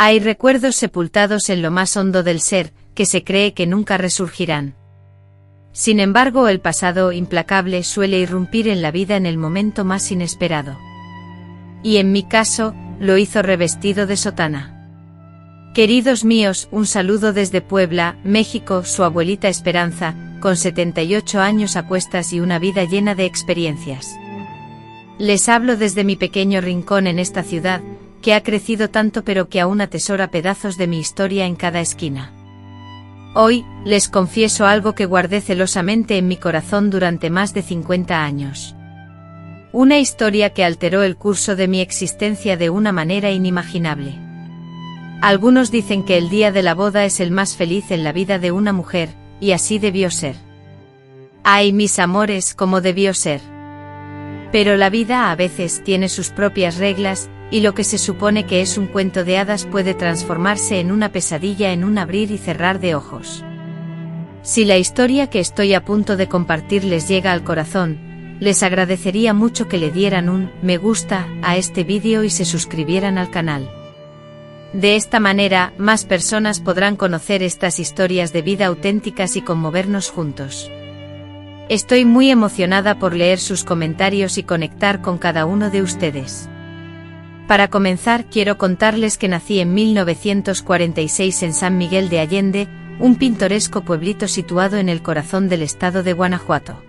Hay recuerdos sepultados en lo más hondo del ser, que se cree que nunca resurgirán. Sin embargo, el pasado implacable suele irrumpir en la vida en el momento más inesperado. Y en mi caso, lo hizo revestido de sotana. Queridos míos, un saludo desde Puebla, México, su abuelita Esperanza, con 78 años a cuestas y una vida llena de experiencias. Les hablo desde mi pequeño rincón en esta ciudad, que ha crecido tanto pero que aún atesora pedazos de mi historia en cada esquina. Hoy, les confieso algo que guardé celosamente en mi corazón durante más de 50 años. Una historia que alteró el curso de mi existencia de una manera inimaginable. Algunos dicen que el día de la boda es el más feliz en la vida de una mujer, y así debió ser. Ay, mis amores, cómo debió ser. Pero la vida a veces tiene sus propias reglas, y lo que se supone que es un cuento de hadas puede transformarse en una pesadilla en un abrir y cerrar de ojos. Si la historia que estoy a punto de compartir les llega al corazón, les agradecería mucho que le dieran un me gusta a este vídeo y se suscribieran al canal. De esta manera, más personas podrán conocer estas historias de vida auténticas y conmovernos juntos. Estoy muy emocionada por leer sus comentarios y conectar con cada uno de ustedes. Para comenzar, quiero contarles que nací en 1946 en San Miguel de Allende, un pintoresco pueblito situado en el corazón del estado de Guanajuato.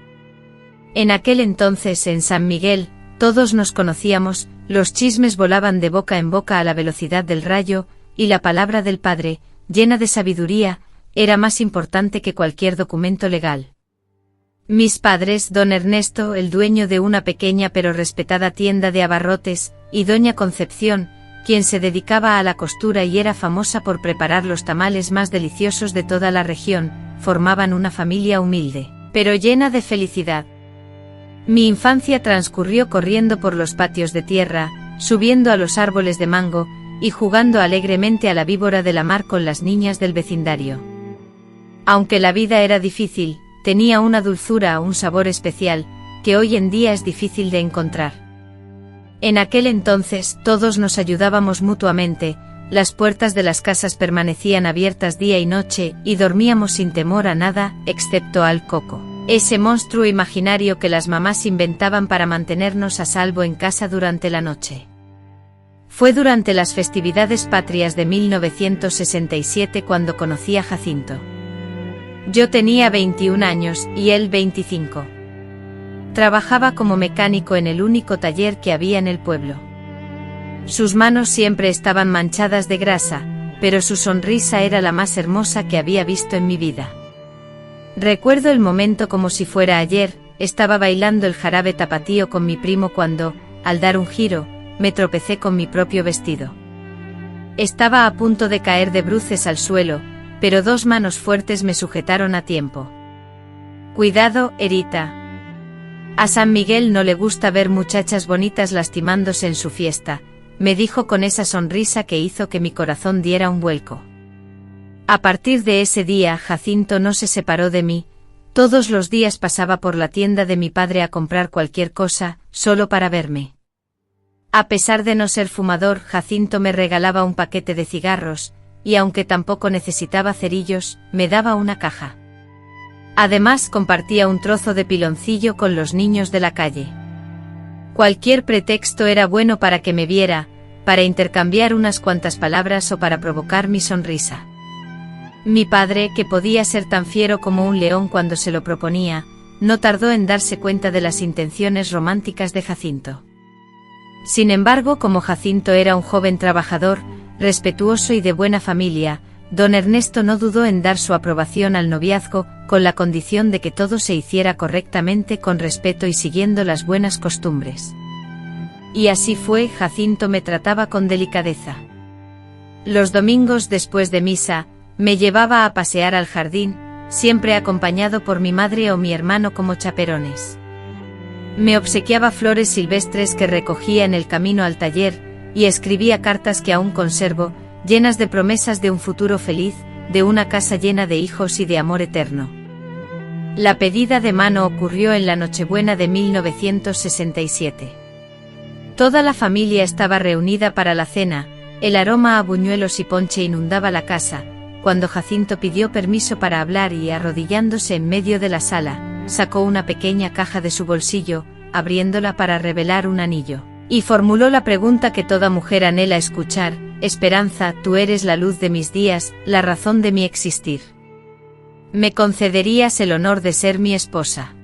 En aquel entonces, en San Miguel, todos nos conocíamos, los chismes volaban de boca en boca a la velocidad del rayo, y la palabra del padre, llena de sabiduría, era más importante que cualquier documento legal. Mis padres, don Ernesto, el dueño de una pequeña pero respetada tienda de abarrotes, y doña Concepción, quien se dedicaba a la costura y era famosa por preparar los tamales más deliciosos de toda la región, formaban una familia humilde, pero llena de felicidad. Mi infancia transcurrió corriendo por los patios de tierra, subiendo a los árboles de mango, y jugando alegremente a la víbora de la mar con las niñas del vecindario. Aunque la vida era difícil, tenía una dulzura, un sabor especial, que hoy en día es difícil de encontrar. En aquel entonces, todos nos ayudábamos mutuamente, las puertas de las casas permanecían abiertas día y noche, y dormíamos sin temor a nada, excepto al coco, ese monstruo imaginario que las mamás inventaban para mantenernos a salvo en casa durante la noche. Fue durante las festividades patrias de 1967 cuando conocí a Jacinto. Yo tenía 21 años, y él 25. Trabajaba como mecánico en el único taller que había en el pueblo. Sus manos siempre estaban manchadas de grasa, pero su sonrisa era la más hermosa que había visto en mi vida. Recuerdo el momento como si fuera ayer, estaba bailando el jarabe tapatío con mi primo cuando, al dar un giro, me tropecé con mi propio vestido. Estaba a punto de caer de bruces al suelo, pero dos manos fuertes me sujetaron a tiempo. Cuidado, Erita. A San Miguel no le gusta ver muchachas bonitas lastimándose en su fiesta, me dijo con esa sonrisa que hizo que mi corazón diera un vuelco. A partir de ese día, Jacinto no se separó de mí, todos los días pasaba por la tienda de mi padre a comprar cualquier cosa, solo para verme. A pesar de no ser fumador, Jacinto me regalaba un paquete de cigarros, y aunque tampoco necesitaba cerillos, me daba una caja. Además, compartía un trozo de piloncillo con los niños de la calle. Cualquier pretexto era bueno para que me viera, para intercambiar unas cuantas palabras o para provocar mi sonrisa. Mi padre, que podía ser tan fiero como un león cuando se lo proponía, no tardó en darse cuenta de las intenciones románticas de Jacinto. Sin embargo, como Jacinto era un joven trabajador, respetuoso y de buena familia, don Ernesto no dudó en dar su aprobación al noviazgo, con la condición de que todo se hiciera correctamente, con respeto y siguiendo las buenas costumbres. Y así fue, Jacinto me trataba con delicadeza. Los domingos después de misa, me llevaba a pasear al jardín, siempre acompañado por mi madre o mi hermano como chaperones. Me obsequiaba flores silvestres que recogía en el camino al taller, y escribía cartas que aún conservo, llenas de promesas de un futuro feliz, de una casa llena de hijos y de amor eterno. La pedida de mano ocurrió en la Nochebuena de 1967. Toda la familia estaba reunida para la cena, El aroma a buñuelos y ponche inundaba la casa, cuando Jacinto pidió permiso para hablar y, arrodillándose en medio de la sala, sacó una pequeña caja de su bolsillo, abriéndola para revelar un anillo, y formuló la pregunta que toda mujer anhela escuchar: Esperanza, tú eres la luz de mis días, la razón de mi existir. ¿Me concederías el honor de ser mi esposa?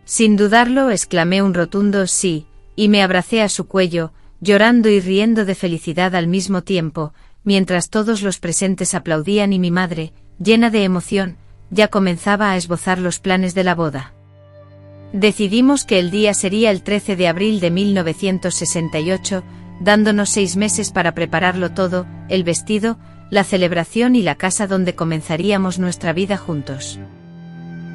Sin dudarlo, exclamé un rotundo sí, y me abracé a su cuello, llorando y riendo de felicidad al mismo tiempo, mientras todos los presentes aplaudían y mi madre, llena de emoción, ya comenzaba a esbozar los planes de la boda. Decidimos que el día sería el 13 de abril de 1968, dándonos 6 meses para prepararlo todo: el vestido, la celebración y la casa donde comenzaríamos nuestra vida juntos.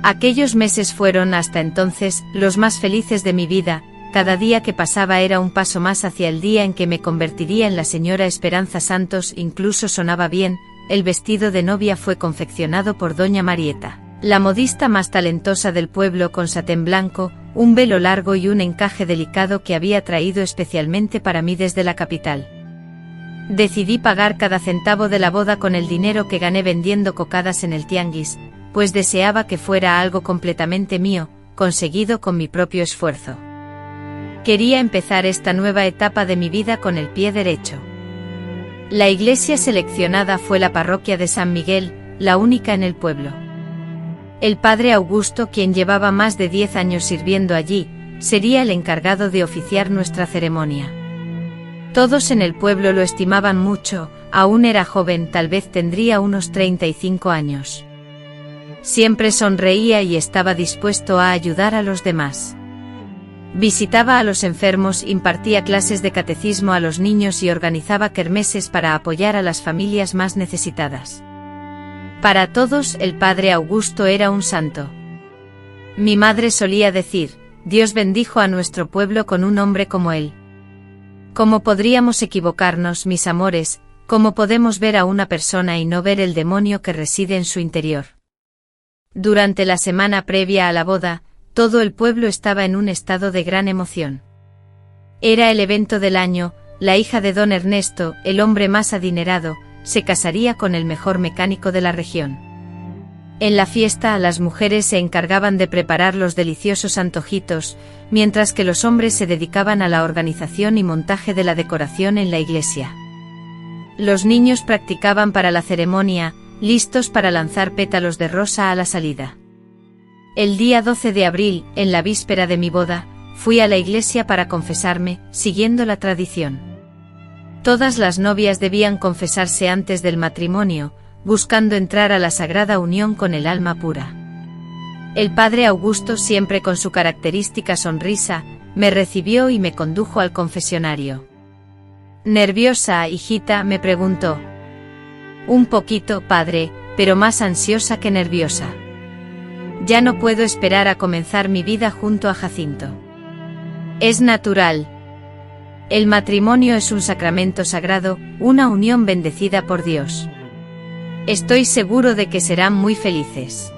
Aquellos meses fueron, hasta entonces, los más felices de mi vida. Cada día que pasaba era un paso más hacia el día en que me convertiría en la señora Esperanza Santos. Incluso sonaba bien: el vestido de novia fue confeccionado por doña Marieta, la modista más talentosa del pueblo, con satén blanco, un velo largo y un encaje delicado que había traído especialmente para mí desde la capital. Decidí pagar cada centavo de la boda con el dinero que gané vendiendo cocadas en el tianguis, pues deseaba que fuera algo completamente mío, conseguido con mi propio esfuerzo. Quería empezar esta nueva etapa de mi vida con el pie derecho. La iglesia seleccionada fue la parroquia de San Miguel, la única en el pueblo. El padre Augusto, quien llevaba más de 10 años sirviendo allí, sería el encargado de oficiar nuestra ceremonia. Todos en el pueblo lo estimaban mucho. Aún era joven, tal vez tendría unos 35 años. Siempre sonreía y estaba dispuesto a ayudar a los demás. Visitaba a los enfermos, impartía clases de catecismo a los niños y organizaba kermeses para apoyar a las familias más necesitadas. Para todos, el padre Augusto era un santo. Mi madre solía decir: Dios bendijo a nuestro pueblo con un hombre como él. ¿Cómo podríamos equivocarnos, mis amores? ¿Cómo podemos ver a una persona y no ver el demonio que reside en su interior? Durante la semana previa a la boda, todo el pueblo estaba en un estado de gran emoción. Era el evento del año. La hija de don Ernesto, el hombre más adinerado, se casaría con el mejor mecánico de la región. En la fiesta, las mujeres se encargaban de preparar los deliciosos antojitos, mientras que los hombres se dedicaban a la organización y montaje de la decoración en la iglesia. Los niños practicaban para la ceremonia, listos para lanzar pétalos de rosa a la salida. El día 12 de abril, en la víspera de mi boda, fui a la iglesia para confesarme, siguiendo la tradición. Todas las novias debían confesarse antes del matrimonio, buscando entrar a la sagrada unión con el alma pura. El padre Augusto, siempre con su característica sonrisa, me recibió y me condujo al confesionario. ¿Nerviosa, hijita?, me preguntó. Un poquito, padre, pero más ansiosa que nerviosa. Ya no puedo esperar a comenzar mi vida junto a Jacinto. Es natural. El matrimonio es un sacramento sagrado, una unión bendecida por Dios. Estoy seguro de que serán muy felices.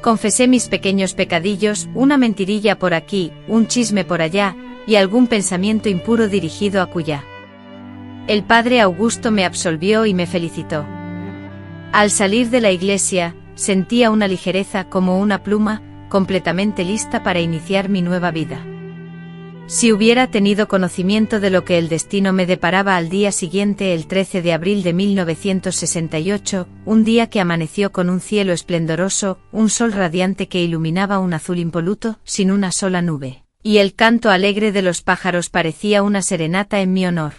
Confesé mis pequeños pecadillos, una mentirilla por aquí, un chisme por allá, y algún pensamiento impuro dirigido a Cuyá. El padre Augusto me absolvió y me felicitó. Al salir de la iglesia, sentía una ligereza, como una pluma, completamente lista para iniciar mi nueva vida. Si hubiera tenido conocimiento de lo que el destino me deparaba al día siguiente, el 13 de abril de 1968, un día que amaneció con un cielo esplendoroso, un sol radiante que iluminaba un azul impoluto, sin una sola nube, y el canto alegre de los pájaros parecía una serenata en mi honor.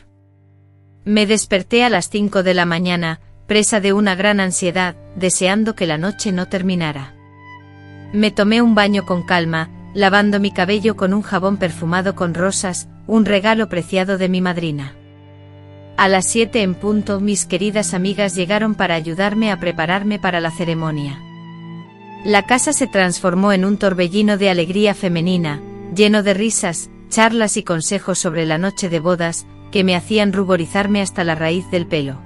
Me desperté a las 5 de la mañana, presa de una gran ansiedad, deseando que la noche no terminara. Me tomé un baño con calma, lavando mi cabello con un jabón perfumado con rosas, un regalo preciado de mi madrina. A las 7 en punto, mis queridas amigas llegaron para ayudarme a prepararme para la ceremonia. La casa se transformó en un torbellino de alegría femenina, lleno de risas, charlas y consejos sobre la noche de bodas, que me hacían ruborizarme hasta la raíz del pelo.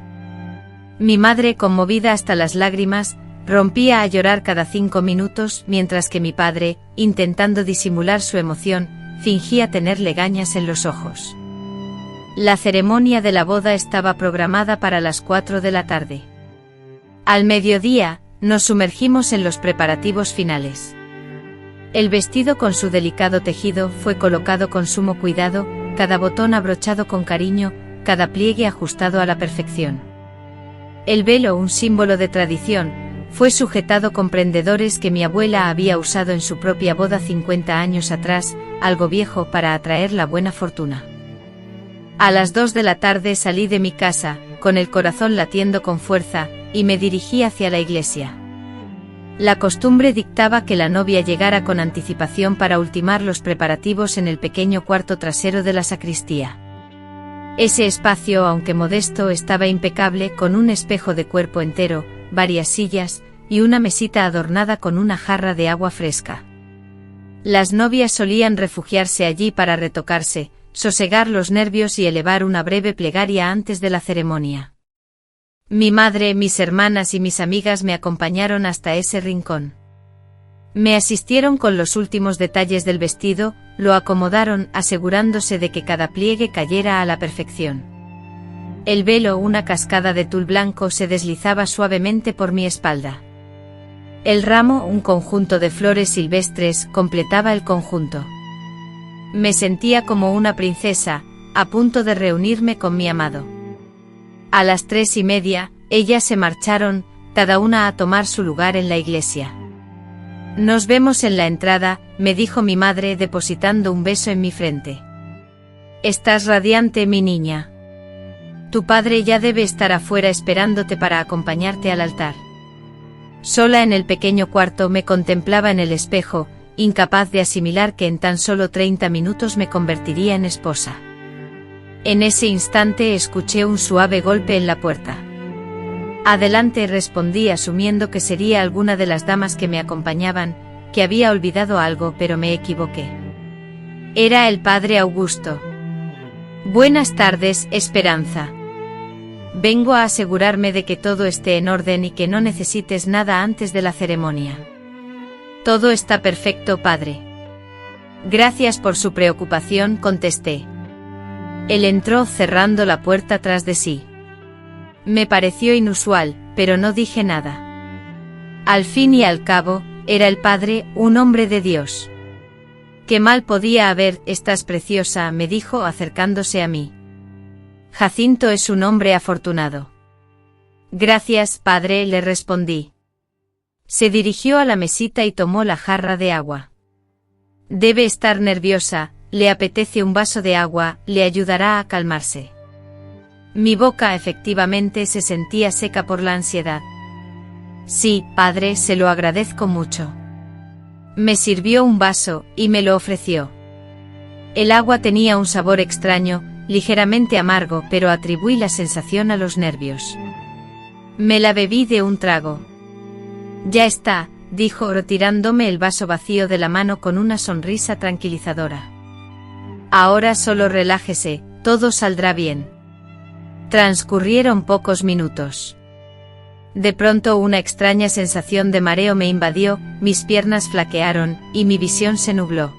Mi madre, conmovida hasta las lágrimas, rompía a llorar cada 5 minutos, mientras que mi padre, intentando disimular su emoción, fingía tener legañas en los ojos. La ceremonia de la boda estaba programada para las 4 de la tarde. Al mediodía, nos sumergimos en los preparativos finales. El vestido con su delicado tejido fue colocado con sumo cuidado, cada botón abrochado con cariño, cada pliegue ajustado a la perfección. El velo, un símbolo de tradición, fue sujetado con prendedores que mi abuela había usado en su propia boda 50 años atrás, algo viejo para atraer la buena fortuna. A las 2 de la tarde salí de mi casa, con el corazón latiendo con fuerza, y me dirigí hacia la iglesia. La costumbre dictaba que la novia llegara con anticipación para ultimar los preparativos en el pequeño cuarto trasero de la sacristía. Ese espacio, aunque modesto, estaba impecable, con un espejo de cuerpo entero, varias sillas, y una mesita adornada con una jarra de agua fresca. Las novias solían refugiarse allí para retocarse, sosegar los nervios y elevar una breve plegaria antes de la ceremonia. Mi madre, mis hermanas y mis amigas me acompañaron hasta ese rincón. Me asistieron con los últimos detalles del vestido, lo acomodaron asegurándose de que cada pliegue cayera a la perfección. El velo, una cascada de tul blanco, se deslizaba suavemente por mi espalda. El ramo, un conjunto de flores silvestres, completaba el conjunto. Me sentía como una princesa, a punto de reunirme con mi amado. A las 3:30, ellas se marcharon, cada una a tomar su lugar en la iglesia. Nos vemos en la entrada, me dijo mi madre depositando un beso en mi frente. Estás radiante, mi niña. Tu padre ya debe estar afuera esperándote para acompañarte al altar. Sola en el pequeño cuarto me contemplaba en el espejo, incapaz de asimilar que en tan solo 30 minutos me convertiría en esposa. En ese instante escuché un suave golpe en la puerta. Adelante, respondí asumiendo que sería alguna de las damas que me acompañaban, que había olvidado algo, pero me equivoqué. Era el padre Augusto. Buenas tardes, Esperanza. Vengo a asegurarme de que todo esté en orden y que no necesites nada antes de la ceremonia. Todo está perfecto, padre. Gracias por su preocupación, contesté. Él entró cerrando la puerta tras de sí. Me pareció inusual, pero no dije nada. Al fin y al cabo, era el padre, un hombre de Dios. ¿Qué mal podía haber? Estás preciosa, me dijo acercándose a mí. Jacinto es un hombre afortunado. Gracias, padre, le respondí. Se dirigió a la mesita y tomó la jarra de agua. Debe estar nerviosa, le apetece un vaso de agua, le ayudará a calmarse. Mi boca efectivamente se sentía seca por la ansiedad. Sí, padre, se lo agradezco mucho. Me sirvió un vaso, y me lo ofreció. El agua tenía un sabor extraño, ligeramente amargo, pero atribuí la sensación a los nervios. Me la bebí de un trago. Ya está, dijo retirándome el vaso vacío de la mano con una sonrisa tranquilizadora. Ahora solo relájese, todo saldrá bien. Transcurrieron pocos minutos. De pronto una extraña sensación de mareo me invadió, mis piernas flaquearon, y mi visión se nubló.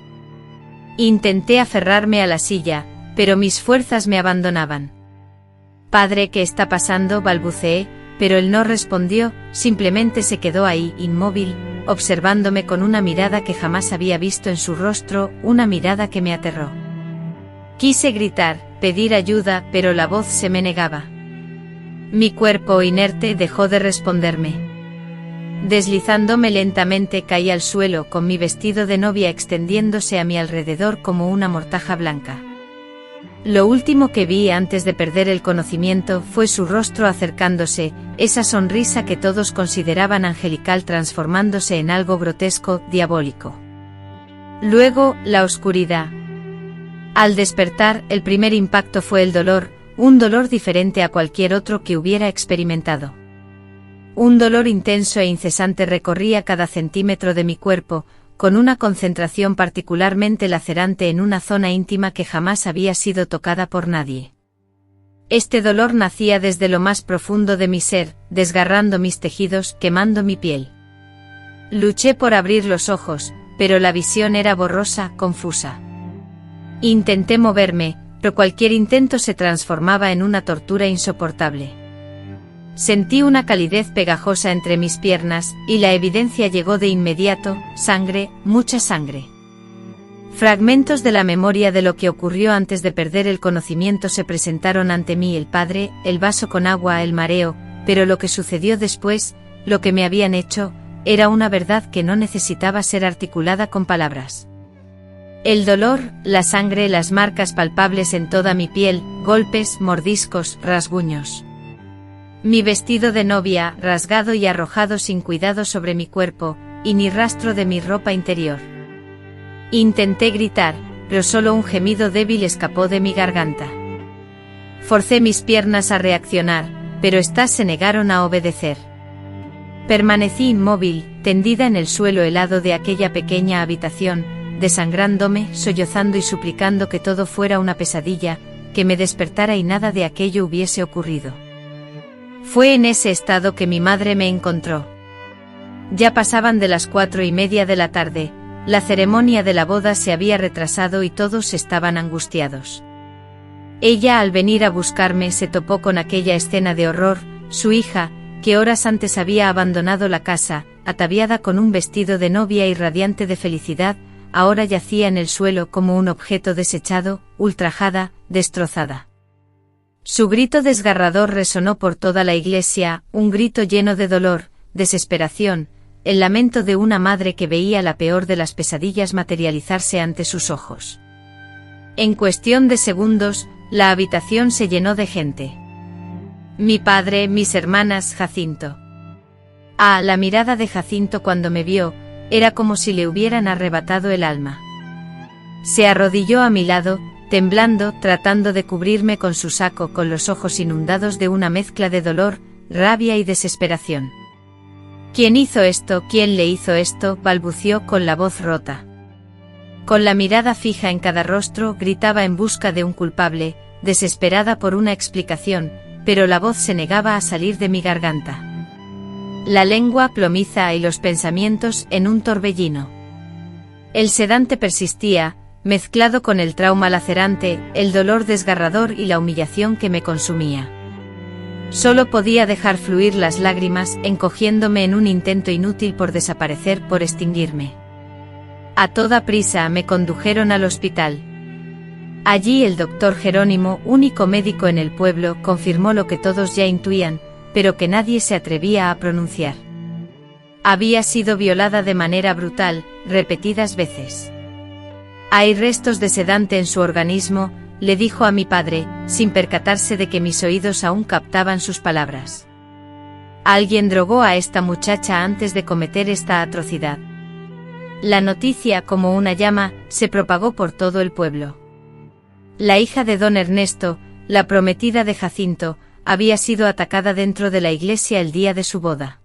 Intenté aferrarme a la silla, pero mis fuerzas me abandonaban. Padre, ¿qué está pasando?, balbuceé, pero él no respondió, simplemente se quedó ahí, inmóvil, observándome con una mirada que jamás había visto en su rostro, una mirada que me aterró. Quise gritar, pedir ayuda, pero la voz se me negaba. Mi cuerpo inerte dejó de responderme. Deslizándome lentamente caí al suelo con mi vestido de novia extendiéndose a mi alrededor como una mortaja blanca. Lo último que vi antes de perder el conocimiento fue su rostro acercándose, esa sonrisa que todos consideraban angelical transformándose en algo grotesco, diabólico. Luego, la oscuridad. Al despertar, el primer impacto fue el dolor, un dolor diferente a cualquier otro que hubiera experimentado. Un dolor intenso e incesante recorría cada centímetro de mi cuerpo, con una concentración particularmente lacerante en una zona íntima que jamás había sido tocada por nadie. Este dolor nacía desde lo más profundo de mi ser, desgarrando mis tejidos, quemando mi piel. Luché por abrir los ojos, pero la visión era borrosa, confusa. Intenté moverme, pero cualquier intento se transformaba en una tortura insoportable. Sentí una calidez pegajosa entre mis piernas, y la evidencia llegó de inmediato: sangre, mucha sangre. Fragmentos de la memoria de lo que ocurrió antes de perder el conocimiento se presentaron ante mí: el padre, el vaso con agua, el mareo, pero lo que sucedió después, lo que me habían hecho, era una verdad que no necesitaba ser articulada con palabras. El dolor, la sangre, las marcas palpables en toda mi piel, golpes, mordiscos, rasguños. Mi vestido de novia, rasgado y arrojado sin cuidado sobre mi cuerpo, y ni rastro de mi ropa interior. Intenté gritar, pero solo un gemido débil escapó de mi garganta. Forcé mis piernas a reaccionar, pero éstas se negaron a obedecer. Permanecí inmóvil, tendida en el suelo helado de aquella pequeña habitación, desangrándome, sollozando y suplicando que todo fuera una pesadilla, que me despertara y nada de aquello hubiese ocurrido. Fue en ese estado que mi madre me encontró. Ya pasaban de las 4:30 de la tarde, la ceremonia de la boda se había retrasado y todos estaban angustiados. Ella, al venir a buscarme, se topó con aquella escena de horror: su hija, que horas antes había abandonado la casa, ataviada con un vestido de novia y radiante de felicidad, ahora yacía en el suelo como un objeto desechado, ultrajada, destrozada. Su grito desgarrador resonó por toda la iglesia, un grito lleno de dolor, desesperación, el lamento de una madre que veía la peor de las pesadillas materializarse ante sus ojos. En cuestión de segundos, la habitación se llenó de gente. Mi padre, mis hermanas, Jacinto. La mirada de Jacinto cuando me vio, era como si le hubieran arrebatado el alma. Se arrodilló a mi lado, temblando, tratando de cubrirme con su saco, con los ojos inundados de una mezcla de dolor, rabia y desesperación. ¿Quién hizo esto? ¿Quién le hizo esto?, balbució con la voz rota. Con la mirada fija en cada rostro, gritaba en busca de un culpable, desesperada por una explicación, pero la voz se negaba a salir de mi garganta. La lengua plomiza y los pensamientos en un torbellino. El sedante persistía, mezclado con el trauma lacerante, el dolor desgarrador y la humillación que me consumía. Solo podía dejar fluir las lágrimas, encogiéndome en un intento inútil por desaparecer, por extinguirme. A toda prisa me condujeron al hospital. Allí el doctor Jerónimo, único médico en el pueblo, confirmó lo que todos ya intuían, pero que nadie se atrevía a pronunciar. Había sido violada de manera brutal, repetidas veces. Hay restos de sedante en su organismo, le dijo a mi padre, sin percatarse de que mis oídos aún captaban sus palabras. Alguien drogó a esta muchacha antes de cometer esta atrocidad. La noticia, como una llama, se propagó por todo el pueblo. La hija de don Ernesto, la prometida de Jacinto, había sido atacada dentro de la iglesia el día de su boda.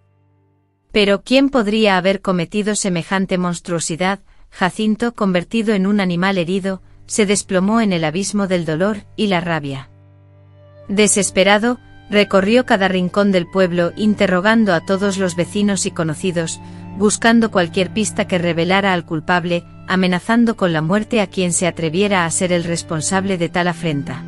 Pero ¿quién podría haber cometido semejante monstruosidad? Jacinto, convertido en un animal herido, se desplomó en el abismo del dolor y la rabia. Desesperado, recorrió cada rincón del pueblo, interrogando a todos los vecinos y conocidos, buscando cualquier pista que revelara al culpable, amenazando con la muerte a quien se atreviera a ser el responsable de tal afrenta.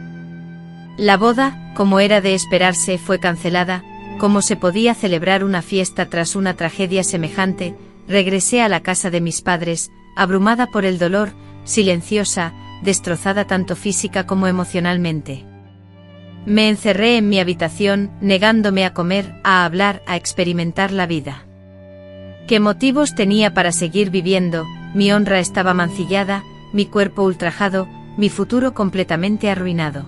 La boda, como era de esperarse, fue cancelada. Como se podía celebrar una fiesta tras una tragedia semejante? Regresé a la casa de mis padres, abrumada por el dolor, silenciosa, destrozada tanto física como emocionalmente. Me encerré en mi habitación, negándome a comer, a hablar, a experimentar la vida. ¿Qué motivos tenía para seguir viviendo? Mi honra estaba mancillada, mi cuerpo ultrajado, mi futuro completamente arruinado.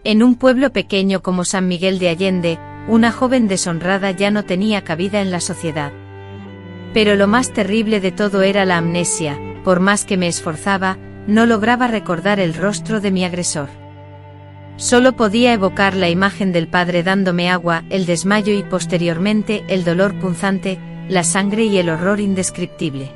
En un pueblo pequeño como San Miguel de Allende, una joven deshonrada ya no tenía cabida en la sociedad. Pero lo más terrible de todo era la amnesia. Por más que me esforzaba, no lograba recordar el rostro de mi agresor. Solo podía evocar la imagen del padre dándome agua, el desmayo y posteriormente el dolor punzante, la sangre y el horror indescriptible.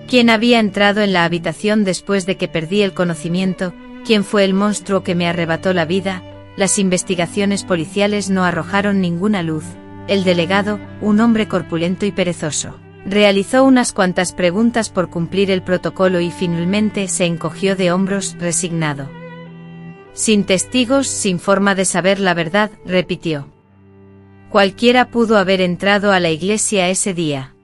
¿Quién había entrado en la habitación después de que perdí el conocimiento? ¿Quién fue el monstruo que me arrebató la vida? Las investigaciones policiales no arrojaron ninguna luz. El delegado, un hombre corpulento y perezoso, realizó unas cuantas preguntas por cumplir el protocolo y finalmente se encogió de hombros, resignado. Sin testigos, sin forma de saber la verdad, repitió. Cualquiera pudo haber entrado a la iglesia ese día.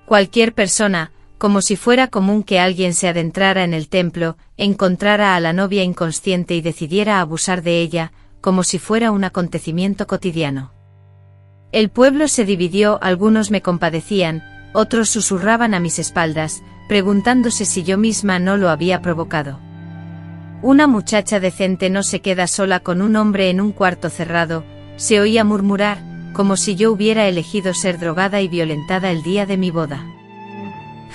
Cualquier persona, como si fuera común que alguien se adentrara en el templo, encontrara a la novia inconsciente y decidiera abusar de ella, como si fuera un acontecimiento cotidiano. El pueblo se dividió, algunos me compadecían, otros susurraban a mis espaldas, preguntándose si yo misma no lo había provocado. Una muchacha decente no se queda sola con un hombre en un cuarto cerrado, se oía murmurar, como si yo hubiera elegido ser drogada y violentada el día de mi boda.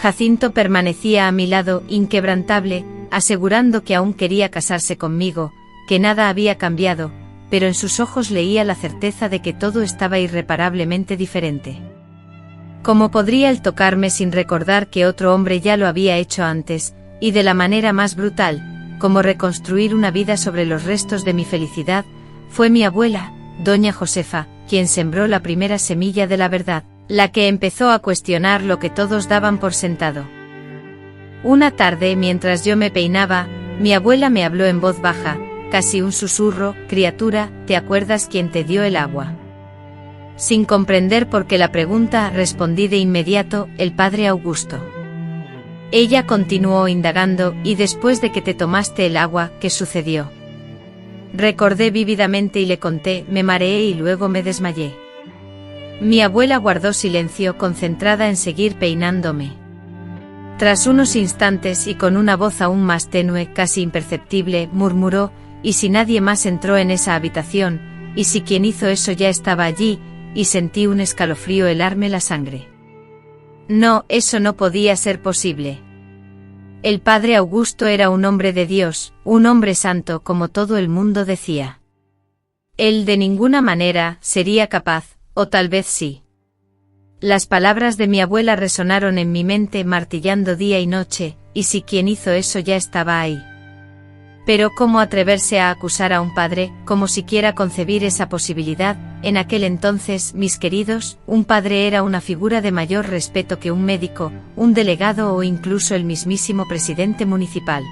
Jacinto permanecía a mi lado, inquebrantable, asegurando que aún quería casarse conmigo, que nada había cambiado, pero en sus ojos leía la certeza de que todo estaba irreparablemente diferente. ¿Cómo podría él tocarme sin recordar que otro hombre ya lo había hecho antes, y de la manera más brutal, como reconstruir una vida sobre los restos de mi felicidad? Fue mi abuela, doña Josefa, quien sembró la primera semilla de la verdad, la que empezó a cuestionar lo que todos daban por sentado. Una tarde, mientras yo me peinaba, mi abuela me habló en voz baja, casi un susurro: criatura, ¿te acuerdas quién te dio el agua? Sin comprender por qué la pregunta, respondí de inmediato: el padre Augusto. Ella continuó indagando: ¿y después de que te tomaste el agua, qué sucedió? Recordé vívidamente y le conté, me mareé y luego me desmayé. Mi abuela guardó silencio, concentrada en seguir peinándome. Tras unos instantes y con una voz aún más tenue, casi imperceptible, murmuró: ¿y si nadie más entró en esa habitación? ¿Y si quien hizo eso ya estaba allí? Y sentí un escalofrío helarme la sangre. No, eso no podía ser posible. El padre Augusto era un hombre de Dios, un hombre santo, como todo el mundo decía. Él de ninguna manera sería capaz, o tal vez sí. Las palabras de mi abuela resonaron en mi mente martillando día y noche: ¿y si quien hizo eso ya estaba ahí? Pero ¿cómo atreverse a acusar a un padre? ¿Cómo siquiera concebir esa posibilidad? En aquel entonces, mis queridos, un padre era una figura de mayor respeto que un médico, un delegado o incluso el mismísimo presidente municipal.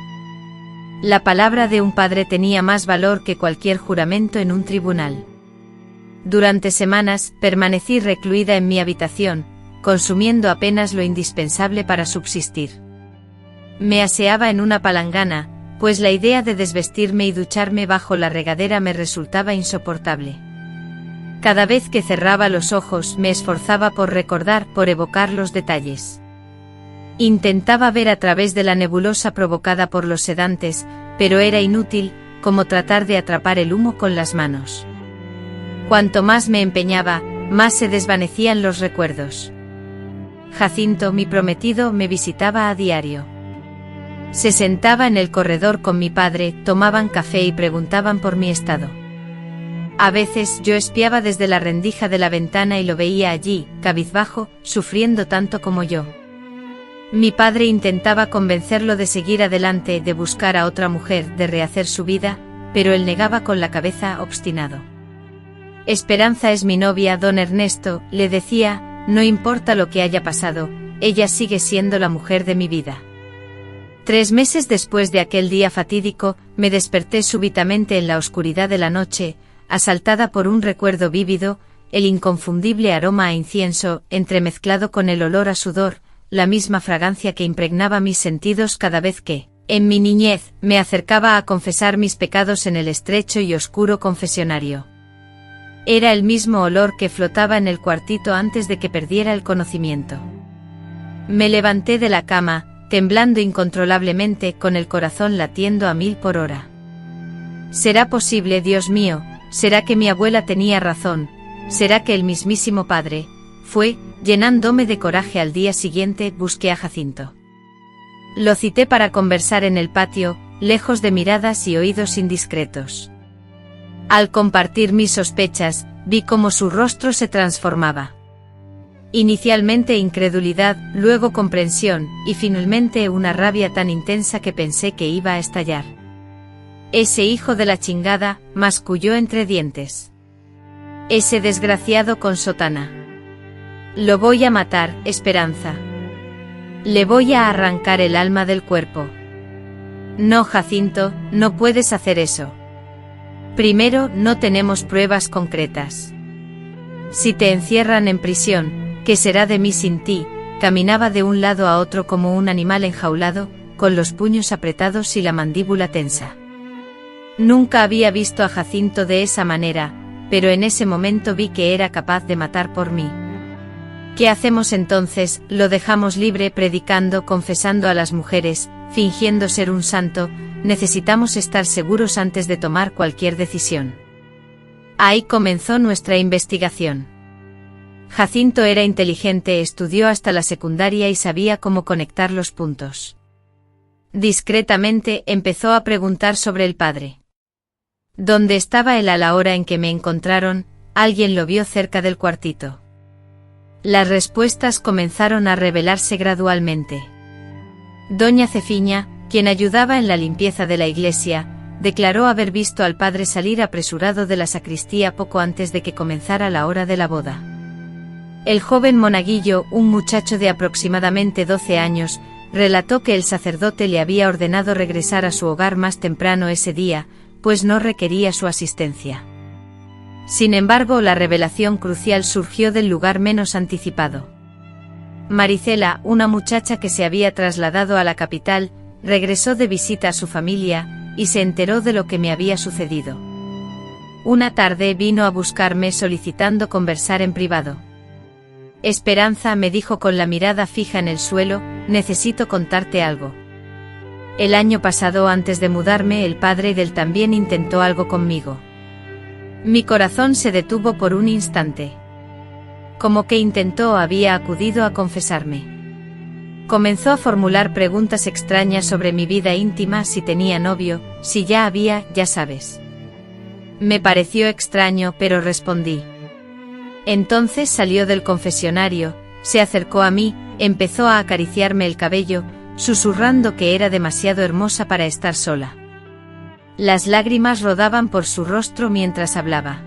La palabra de un padre tenía más valor que cualquier juramento en un tribunal. Durante semanas, permanecí recluida en mi habitación, consumiendo apenas lo indispensable para subsistir. Me aseaba en una palangana, pues la idea de desvestirme y ducharme bajo la regadera me resultaba insoportable. Cada vez que cerraba los ojos me esforzaba por recordar, por evocar los detalles. Intentaba ver a través de la nebulosa provocada por los sedantes, pero era inútil, como tratar de atrapar el humo con las manos. Cuanto más me empeñaba, más se desvanecían los recuerdos. Jacinto, mi prometido, me visitaba a diario. Se sentaba en el corredor con mi padre, tomaban café y preguntaban por mi estado. A veces yo espiaba desde la rendija de la ventana y lo veía allí, cabizbajo, sufriendo tanto como yo. Mi padre intentaba convencerlo de seguir adelante, de buscar a otra mujer, de rehacer su vida, pero él negaba con la cabeza, obstinado. Esperanza es mi novia, don Ernesto, le decía, no importa lo que haya pasado, ella sigue siendo la mujer de mi vida. 3 meses después de aquel día fatídico, me desperté súbitamente en la oscuridad de la noche, asaltada por un recuerdo vívido, el inconfundible aroma a incienso, entremezclado con el olor a sudor, la misma fragancia que impregnaba mis sentidos cada vez que, en mi niñez, me acercaba a confesar mis pecados en el estrecho y oscuro confesionario. Era el mismo olor que flotaba en el cuartito antes de que perdiera el conocimiento. Me levanté de la cama, temblando incontrolablemente, con el corazón latiendo a 1000 por hora. ¿Será posible, Dios mío? ¿Será que mi abuela tenía razón? ¿Será que el mismísimo padre? Fue, llenándome de coraje al día siguiente, busqué a Jacinto. Lo cité para conversar en el patio, lejos de miradas y oídos indiscretos. Al compartir mis sospechas, vi cómo su rostro se transformaba. Inicialmente incredulidad, luego comprensión, y finalmente una rabia tan intensa que pensé que iba a estallar. Ese hijo de la chingada, masculló entre dientes. Ese desgraciado con sotana. Lo voy a matar, Esperanza. Le voy a arrancar el alma del cuerpo. No, Jacinto, no puedes hacer eso. Primero, no tenemos pruebas concretas. Si te encierran en prisión, ¿qué será de mí sin ti? Caminaba de un lado a otro como un animal enjaulado, con los puños apretados y la mandíbula tensa. Nunca había visto a Jacinto de esa manera, pero en ese momento vi que era capaz de matar por mí. ¿Qué hacemos entonces? Lo dejamos libre predicando, confesando a las mujeres, fingiendo ser un santo. Necesitamos estar seguros antes de tomar cualquier decisión. Ahí comenzó nuestra investigación. Jacinto era inteligente, estudió hasta la secundaria y sabía cómo conectar los puntos. Discretamente empezó a preguntar sobre el padre. ¿Dónde estaba él a la hora en que me encontraron? Alguien lo vio cerca del cuartito. Las respuestas comenzaron a revelarse gradualmente. Doña Cefiña, quien ayudaba en la limpieza de la iglesia, declaró haber visto al padre salir apresurado de la sacristía poco antes de que comenzara la hora de la boda. El joven monaguillo, un muchacho de aproximadamente 12 años, relató que el sacerdote le había ordenado regresar a su hogar más temprano ese día, pues no requería su asistencia. Sin embargo, la revelación crucial surgió del lugar menos anticipado. Maricela, una muchacha que se había trasladado a la capital, regresó de visita a su familia, y se enteró de lo que me había sucedido. Una tarde vino a buscarme solicitando conversar en privado. Esperanza, me dijo con la mirada fija en el suelo, necesito contarte algo. El año pasado, antes de mudarme, el padre del también intentó algo conmigo. Mi corazón se detuvo por un instante. Como que intentó, había acudido a confesarme. Comenzó a formular preguntas extrañas sobre mi vida íntima, si tenía novio, si ya había, ya sabes. Me pareció extraño, pero respondí. Entonces salió del confesionario, se acercó a mí, empezó a acariciarme el cabello, susurrando que era demasiado hermosa para estar sola. Las lágrimas rodaban por su rostro mientras hablaba.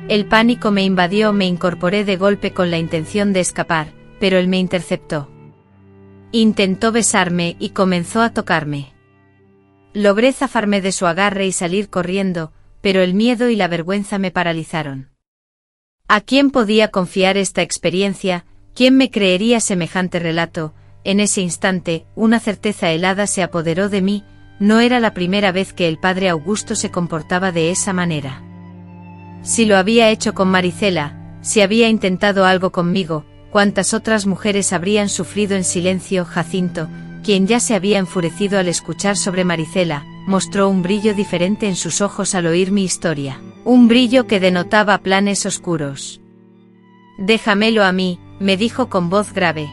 El pánico me invadió, me incorporé de golpe con la intención de escapar, pero él me interceptó. Intentó besarme y comenzó a tocarme. Logré zafarme de su agarre y salir corriendo, pero el miedo y la vergüenza me paralizaron. ¿A quién podía confiar esta experiencia? ¿Quién me creería semejante relato? En ese instante, una certeza helada se apoderó de mí. No era la primera vez que el padre Augusto se comportaba de esa manera. Si lo había hecho con Maricela, si había intentado algo conmigo, ¿cuántas otras mujeres habrían sufrido en silencio? Jacinto, quien ya se había enfurecido al escuchar sobre Maricela, mostró un brillo diferente en sus ojos al oír mi historia, un brillo que denotaba planes oscuros. Déjamelo a mí, me dijo con voz grave.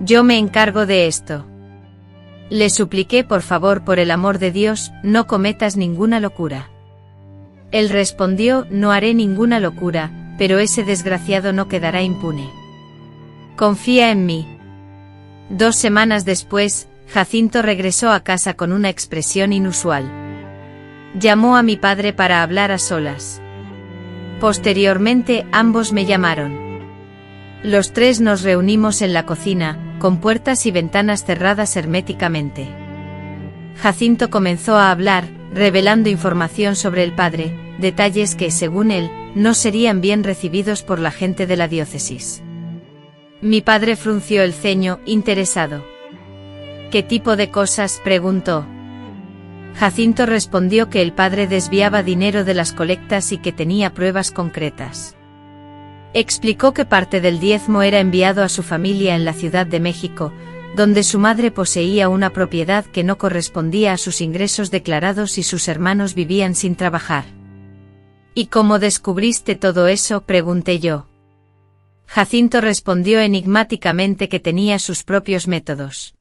Yo me encargo de esto. Le supliqué, por favor, por el amor de Dios, no cometas ninguna locura. Él respondió, no haré ninguna locura, pero ese desgraciado no quedará impune. Confía en mí. 2 semanas después, Jacinto regresó a casa con una expresión inusual. Llamó a mi padre para hablar a solas. Posteriormente, ambos me llamaron. Los tres nos reunimos en la cocina, con puertas y ventanas cerradas herméticamente. Jacinto comenzó a hablar, revelando información sobre el padre, detalles que, según él, no serían bien recibidos por la gente de la diócesis. Mi padre frunció el ceño, interesado. ¿Qué tipo de cosas?, preguntó. Jacinto respondió que el padre desviaba dinero de las colectas y que tenía pruebas concretas. Explicó que parte del diezmo era enviado a su familia en la Ciudad de México, donde su madre poseía una propiedad que no correspondía a sus ingresos declarados y sus hermanos vivían sin trabajar. ¿Y cómo descubriste todo eso?, pregunté yo. Jacinto respondió enigmáticamente que tenía sus propios métodos.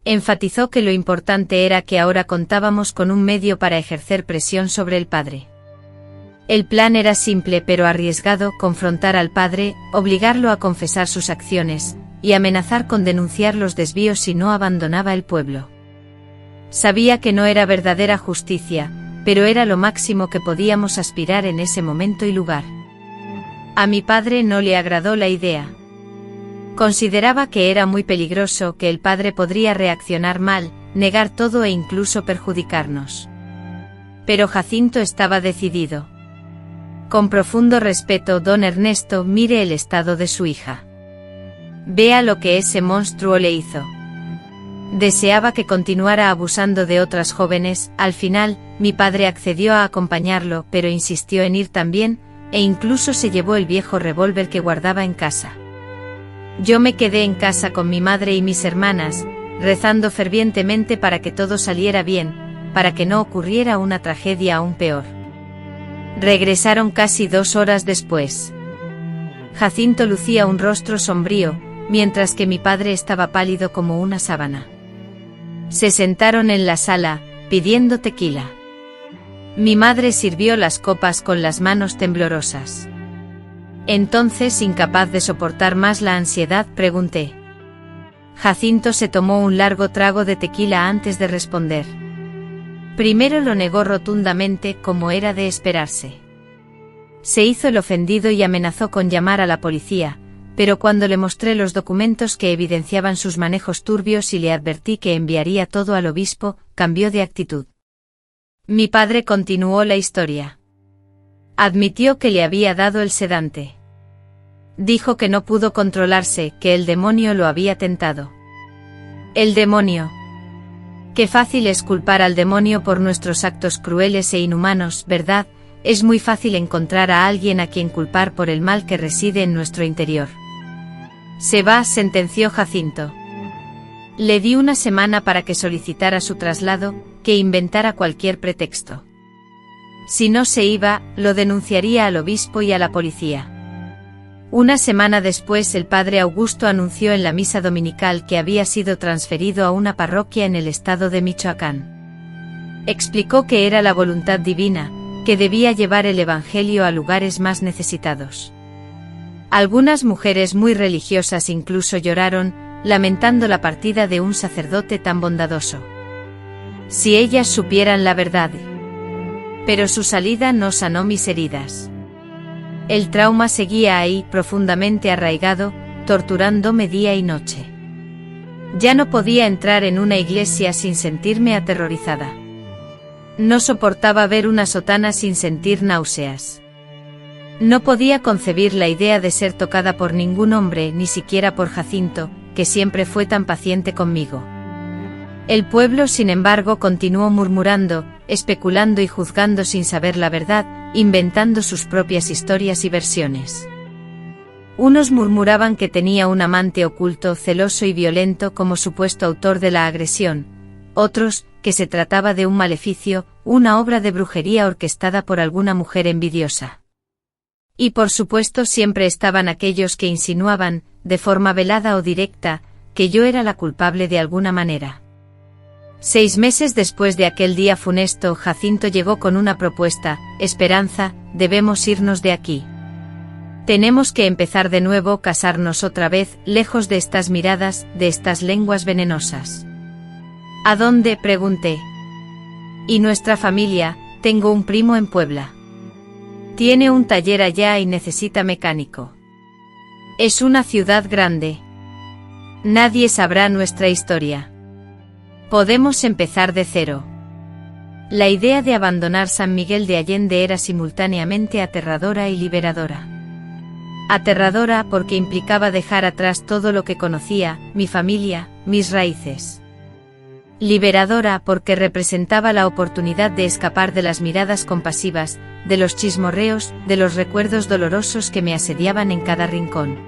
Enfatizó que lo importante era que ahora contábamos con un medio para ejercer presión sobre el padre. El plan era simple pero arriesgado: confrontar al padre, obligarlo a confesar sus acciones, y amenazar con denunciar los desvíos si no abandonaba el pueblo. Sabía que no era verdadera justicia, pero era lo máximo que podíamos aspirar en ese momento y lugar. A mi padre no le agradó la idea. Consideraba que era muy peligroso, que el padre podría reaccionar mal, negar todo e incluso perjudicarnos. Pero Jacinto estaba decidido. Con profundo respeto, don Ernesto, mire el estado de su hija. Vea lo que ese monstruo le hizo. Deseaba que continuara abusando de otras jóvenes. Al final, mi padre accedió a acompañarlo, pero insistió en ir también, e incluso se llevó el viejo revólver que guardaba en casa. Yo me quedé en casa con mi madre y mis hermanas, rezando fervientemente para que todo saliera bien, para que no ocurriera una tragedia aún peor. Regresaron casi 2 horas después. Jacinto lucía un rostro sombrío, mientras que mi padre estaba pálido como una sábana. Se sentaron en la sala, pidiendo tequila. Mi madre sirvió las copas con las manos temblorosas. Entonces, incapaz de soportar más la ansiedad, pregunté. Jacinto se tomó un largo trago de tequila antes de responder. Primero lo negó rotundamente, como era de esperarse. Se hizo el ofendido y amenazó con llamar a la policía, pero cuando le mostré los documentos que evidenciaban sus manejos turbios y le advertí que enviaría todo al obispo, cambió de actitud. Mi padre continuó la historia. Admitió que le había dado el sedante. Dijo que no pudo controlarse, que el demonio lo había tentado. El demonio. Qué fácil es culpar al demonio por nuestros actos crueles e inhumanos, ¿verdad? Es muy fácil encontrar a alguien a quien culpar por el mal que reside en nuestro interior. Se va, sentenció Jacinto. Le di una semana para que solicitara su traslado, que inventara cualquier pretexto. Si no se iba, lo denunciaría al obispo y a la policía. Una semana después, el padre Augusto anunció en la misa dominical que había sido transferido a una parroquia en el estado de Michoacán. Explicó que era la voluntad divina, que debía llevar el evangelio a lugares más necesitados. Algunas mujeres muy religiosas incluso lloraron, lamentando la partida de un sacerdote tan bondadoso. Si ellas supieran la verdad. Pero su salida no sanó mis heridas. El trauma seguía ahí, profundamente arraigado, torturándome día y noche. Ya no podía entrar en una iglesia sin sentirme aterrorizada. No soportaba ver una sotana sin sentir náuseas. No podía concebir la idea de ser tocada por ningún hombre, ni siquiera por Jacinto, que siempre fue tan paciente conmigo. El pueblo, sin embargo, continuó murmurando, especulando y juzgando sin saber la verdad, inventando sus propias historias y versiones. Unos murmuraban que tenía un amante oculto, celoso y violento como supuesto autor de la agresión, otros, que se trataba de un maleficio, una obra de brujería orquestada por alguna mujer envidiosa. Y por supuesto siempre estaban aquellos que insinuaban, de forma velada o directa, que yo era la culpable de alguna manera. 6 meses después de aquel día funesto, Jacinto llegó con una propuesta: Esperanza, debemos irnos de aquí. Tenemos que empezar de nuevo, casarnos otra vez, lejos de estas miradas, de estas lenguas venenosas. ¿A dónde?, pregunté. ¿Y nuestra familia? Tengo un primo en Puebla. Tiene un taller allá y necesita mecánico. Es una ciudad grande. Nadie sabrá nuestra historia. Podemos empezar de cero. La idea de abandonar San Miguel de Allende era simultáneamente aterradora y liberadora. Aterradora porque implicaba dejar atrás todo lo que conocía, mi familia, mis raíces. Liberadora porque representaba la oportunidad de escapar de las miradas compasivas, de los chismorreos, de los recuerdos dolorosos que me asediaban en cada rincón.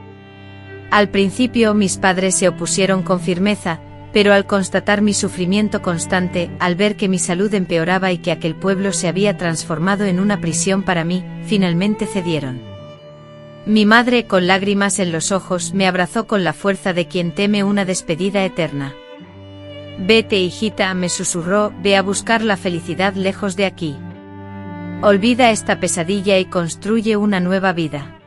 Al principio mis padres se opusieron con firmeza, pero al constatar mi sufrimiento constante, al ver que mi salud empeoraba y que aquel pueblo se había transformado en una prisión para mí, finalmente cedieron. Mi madre, con lágrimas en los ojos, me abrazó con la fuerza de quien teme una despedida eterna. Vete, hijita, me susurró, ve a buscar la felicidad lejos de aquí. Olvida esta pesadilla y construye una nueva vida.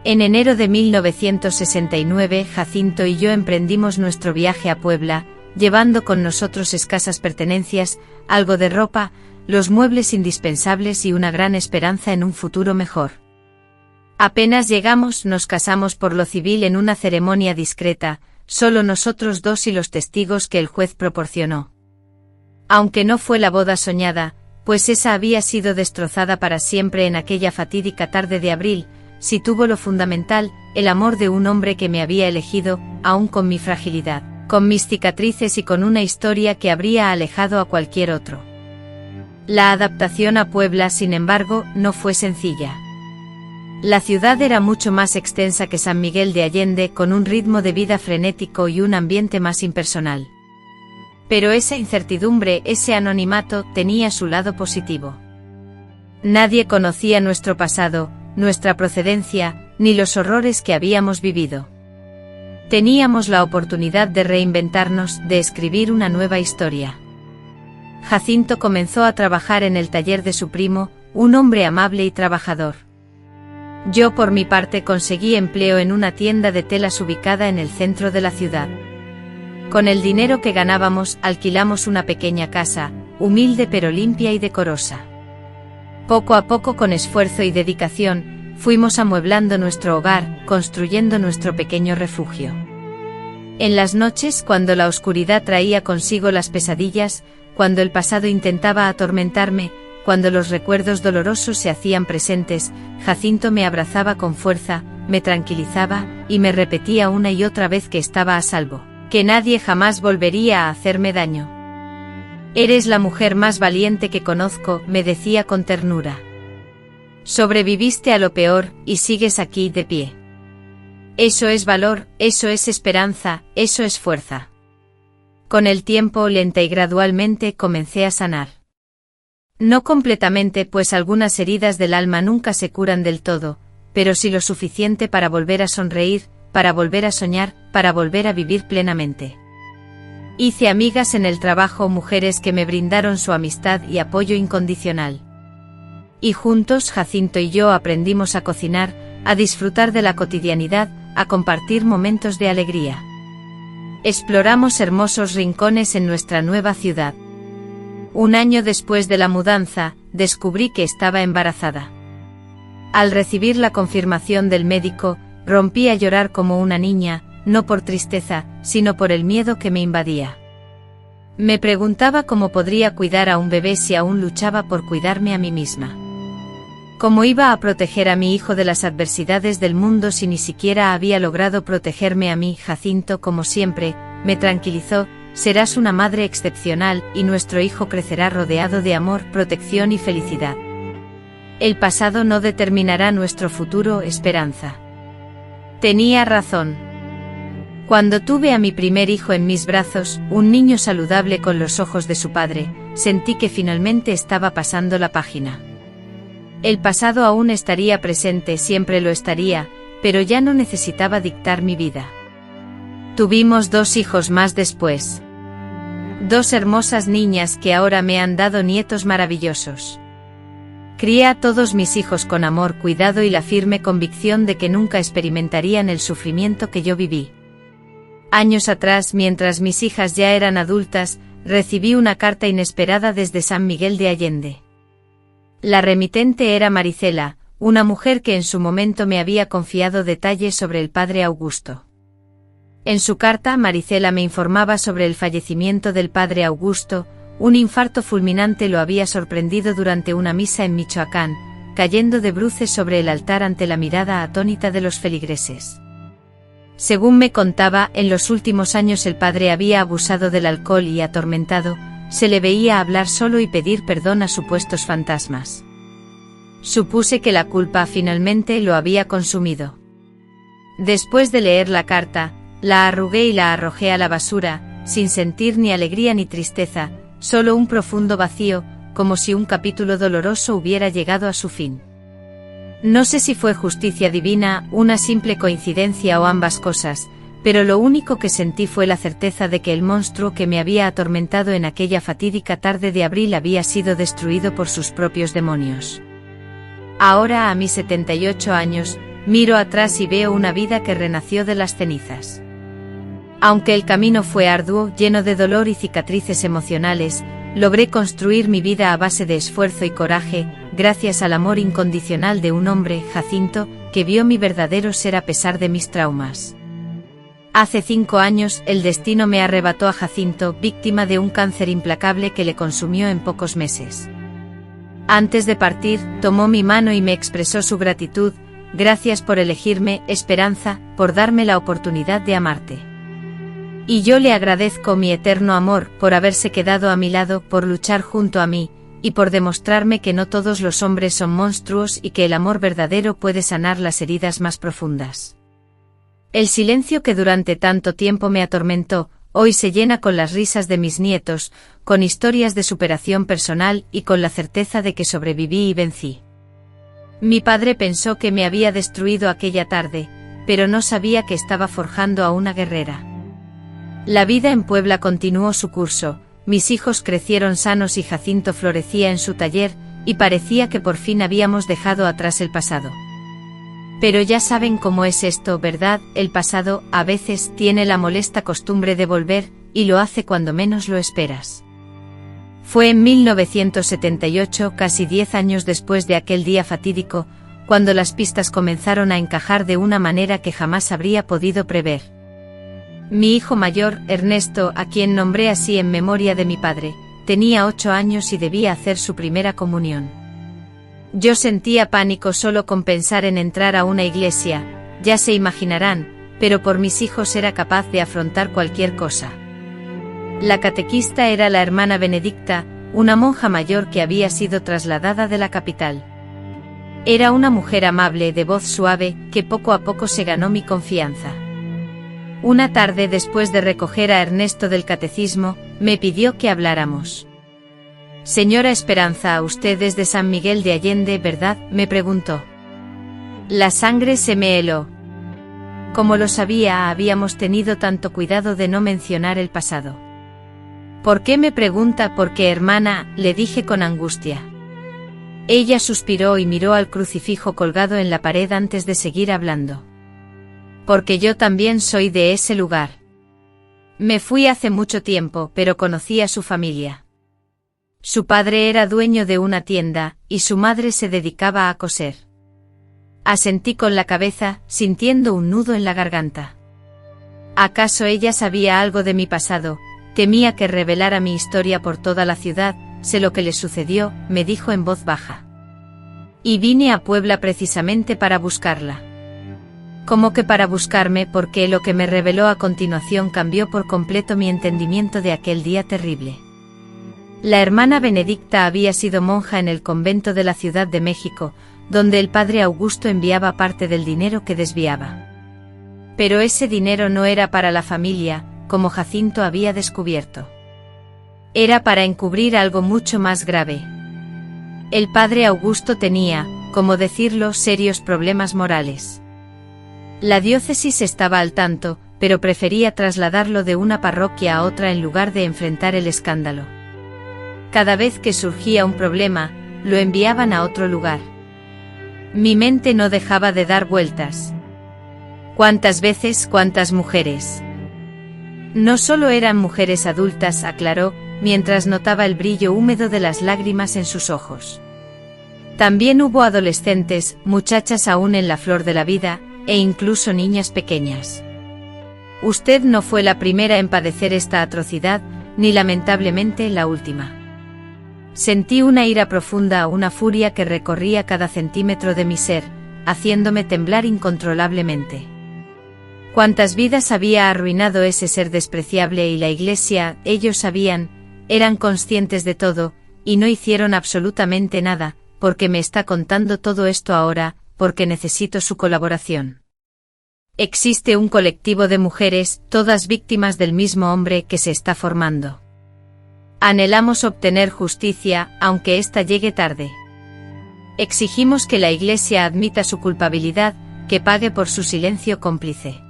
En enero de 1969, Jacinto y yo emprendimos nuestro viaje a Puebla, llevando con nosotros escasas pertenencias, algo de ropa, los muebles indispensables y una gran esperanza en un futuro mejor. Apenas llegamos, nos casamos por lo civil en una ceremonia discreta, solo nosotros dos y los testigos que el juez proporcionó. Aunque no fue la boda soñada, pues esa había sido destrozada para siempre en aquella fatídica tarde de abril, sí tuvo lo fundamental, el amor de un hombre que me había elegido, aun con mi fragilidad, con mis cicatrices y con una historia que habría alejado a cualquier otro. La adaptación a Puebla, sin embargo, no fue sencilla. La ciudad era mucho más extensa que San Miguel de Allende, con un ritmo de vida frenético y un ambiente más impersonal. Pero esa incertidumbre, ese anonimato, tenía su lado positivo. Nadie conocía nuestro pasado, nuestra procedencia, ni los horrores que habíamos vivido. Teníamos la oportunidad de reinventarnos, de escribir una nueva historia. Jacinto comenzó a trabajar en el taller de su primo, un hombre amable y trabajador. Yo por mi parte conseguí empleo en una tienda de telas ubicada en el centro de la ciudad. Con el dinero que ganábamos alquilamos una pequeña casa, humilde pero limpia y decorosa. Poco a poco, con esfuerzo y dedicación, fuimos amueblando nuestro hogar, construyendo nuestro pequeño refugio. En las noches, cuando la oscuridad traía consigo las pesadillas, cuando el pasado intentaba atormentarme, cuando los recuerdos dolorosos se hacían presentes, Jacinto me abrazaba con fuerza, me tranquilizaba, y me repetía una y otra vez que estaba a salvo, que nadie jamás volvería a hacerme daño. «Eres la mujer más valiente que conozco», me decía con ternura. «Sobreviviste a lo peor, y sigues aquí de pie. Eso es valor, eso es esperanza, eso es fuerza». Con el tiempo, lenta y gradualmente, comencé a sanar. No completamente, pues algunas heridas del alma nunca se curan del todo, pero sí lo suficiente para volver a sonreír, para volver a soñar, para volver a vivir plenamente. Hice amigas en el trabajo, mujeres que me brindaron su amistad y apoyo incondicional. Y juntos, Jacinto y yo, aprendimos a cocinar, a disfrutar de la cotidianidad, a compartir momentos de alegría. Exploramos hermosos rincones en nuestra nueva ciudad. Un año después de la mudanza, descubrí que estaba embarazada. Al recibir la confirmación del médico, rompí a llorar como una niña, no por tristeza, sino por el miedo que me invadía. Me preguntaba cómo podría cuidar a un bebé si aún luchaba por cuidarme a mí misma. ¿Cómo iba a proteger a mi hijo de las adversidades del mundo si ni siquiera había logrado protegerme a mí? Jacinto, como siempre, me tranquilizó: «Serás una madre excepcional, y nuestro hijo crecerá rodeado de amor, protección y felicidad. El pasado no determinará nuestro futuro, esperanza». Tenía razón. Cuando tuve a mi primer hijo en mis brazos, un niño saludable con los ojos de su padre, sentí que finalmente estaba pasando la página. El pasado aún estaría presente, siempre lo estaría, pero ya no necesitaba dictar mi vida. Tuvimos 2 hijos más después. 2 hermosas niñas que ahora me han dado nietos maravillosos. Crié a todos mis hijos con amor, cuidado y la firme convicción de que nunca experimentarían el sufrimiento que yo viví. Años atrás, mientras mis hijas ya eran adultas, recibí una carta inesperada desde San Miguel de Allende. La remitente era Maricela, una mujer que en su momento me había confiado detalles sobre el padre Augusto. En su carta, Maricela me informaba sobre el fallecimiento del padre Augusto. Un infarto fulminante lo había sorprendido durante una misa en Michoacán, cayendo de bruces sobre el altar ante la mirada atónita de los feligreses. Según me contaba, en los últimos años el padre había abusado del alcohol y, atormentado, se le veía hablar solo y pedir perdón a supuestos fantasmas. Supuse que la culpa finalmente lo había consumido. Después de leer la carta, la arrugué y la arrojé a la basura, sin sentir ni alegría ni tristeza, solo un profundo vacío, como si un capítulo doloroso hubiera llegado a su fin. No sé si fue justicia divina, una simple coincidencia o ambas cosas, pero lo único que sentí fue la certeza de que el monstruo que me había atormentado en aquella fatídica tarde de abril había sido destruido por sus propios demonios. Ahora, a mis 78 años, miro atrás y veo una vida que renació de las cenizas. Aunque el camino fue arduo, lleno de dolor y cicatrices emocionales, logré construir mi vida a base de esfuerzo y coraje, gracias al amor incondicional de un hombre, Jacinto, que vio mi verdadero ser a pesar de mis traumas. Hace 5 años, el destino me arrebató a Jacinto, víctima de un cáncer implacable que le consumió en pocos meses. Antes de partir, tomó mi mano y me expresó su gratitud: gracias por elegirme, Esperanza, por darme la oportunidad de amarte. Y yo le agradezco mi eterno amor, por haberse quedado a mi lado, por luchar junto a mí, y por demostrarme que no todos los hombres son monstruos y que el amor verdadero puede sanar las heridas más profundas. El silencio que durante tanto tiempo me atormentó, hoy se llena con las risas de mis nietos, con historias de superación personal y con la certeza de que sobreviví y vencí. Mi padre pensó que me había destruido aquella tarde, pero no sabía que estaba forjando a una guerrera. La vida en Puebla continuó su curso, mis hijos crecieron sanos y Jacinto florecía en su taller, y parecía que por fin habíamos dejado atrás el pasado. Pero ya saben cómo es esto, ¿verdad? El pasado, a veces, tiene la molesta costumbre de volver, y lo hace cuando menos lo esperas. Fue en 1978, casi 10 años después de aquel día fatídico, cuando las pistas comenzaron a encajar de una manera que jamás habría podido prever. Mi hijo mayor, Ernesto, a quien nombré así en memoria de mi padre, tenía 8 años y debía hacer su primera comunión. Yo sentía pánico solo con pensar en entrar a una iglesia, ya se imaginarán, pero por mis hijos era capaz de afrontar cualquier cosa. La catequista era la hermana Benedicta, una monja mayor que había sido trasladada de la capital. Era una mujer amable, de voz suave, que poco a poco se ganó mi confianza. Una tarde, después de recoger a Ernesto del catecismo, me pidió que habláramos. «Señora Esperanza, usted es de San Miguel de Allende, ¿verdad?», me preguntó. La sangre se me heló. Como lo sabía, habíamos tenido tanto cuidado de no mencionar el pasado. «¿Por qué me pregunta por qué, hermana?», le dije con angustia. Ella suspiró y miró al crucifijo colgado en la pared antes de seguir hablando. «Porque yo también soy de ese lugar. Me fui hace mucho tiempo, pero conocí a su familia. Su padre era dueño de una tienda, y su madre se dedicaba a coser». Asentí con la cabeza, sintiendo un nudo en la garganta. ¿Acaso ella sabía algo de mi pasado? Temía que revelara mi historia por toda la ciudad. «Sé lo que le sucedió», me dijo en voz baja. «Y vine a Puebla precisamente para buscarla». «¿Cómo que para buscarme?», porque lo que me reveló a continuación cambió por completo mi entendimiento de aquel día terrible. La hermana Benedicta había sido monja en el convento de la Ciudad de México, donde el padre Augusto enviaba parte del dinero que desviaba. Pero ese dinero no era para la familia, como Jacinto había descubierto. Era para encubrir algo mucho más grave. El padre Augusto tenía, como decirlo, serios problemas morales. La diócesis estaba al tanto, pero prefería trasladarlo de una parroquia a otra en lugar de enfrentar el escándalo. Cada vez que surgía un problema, lo enviaban a otro lugar. Mi mente no dejaba de dar vueltas. ¿Cuántas veces, cuántas mujeres? No solo eran mujeres adultas, aclaró, mientras notaba el brillo húmedo de las lágrimas en sus ojos. También hubo adolescentes, muchachas aún en la flor de la vida, e incluso niñas pequeñas. Usted no fue la primera en padecer esta atrocidad, ni lamentablemente la última. Sentí una ira profunda, una furia que recorría cada centímetro de mi ser, haciéndome temblar incontrolablemente. Cuántas vidas había arruinado ese ser despreciable, y la Iglesia, ellos sabían, eran conscientes de todo, y no hicieron absolutamente nada. ¿Por qué me está contando todo esto ahora? Porque necesito su colaboración. Existe un colectivo de mujeres, todas víctimas del mismo hombre, que se está formando. Anhelamos obtener justicia, aunque ésta llegue tarde. Exigimos que la Iglesia admita su culpabilidad, que pague por su silencio cómplice.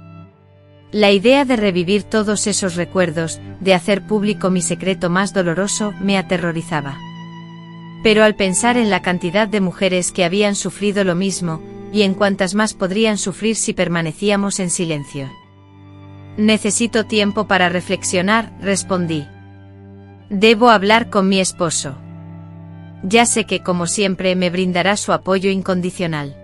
La idea de revivir todos esos recuerdos, de hacer público mi secreto más doloroso, me aterrorizaba. Pero al pensar en la cantidad de mujeres que habían sufrido lo mismo, y en cuántas más podrían sufrir si permanecíamos en silencio. «Necesito tiempo para reflexionar», respondí. «Debo hablar con mi esposo. Ya sé que, como siempre, me brindará su apoyo incondicional.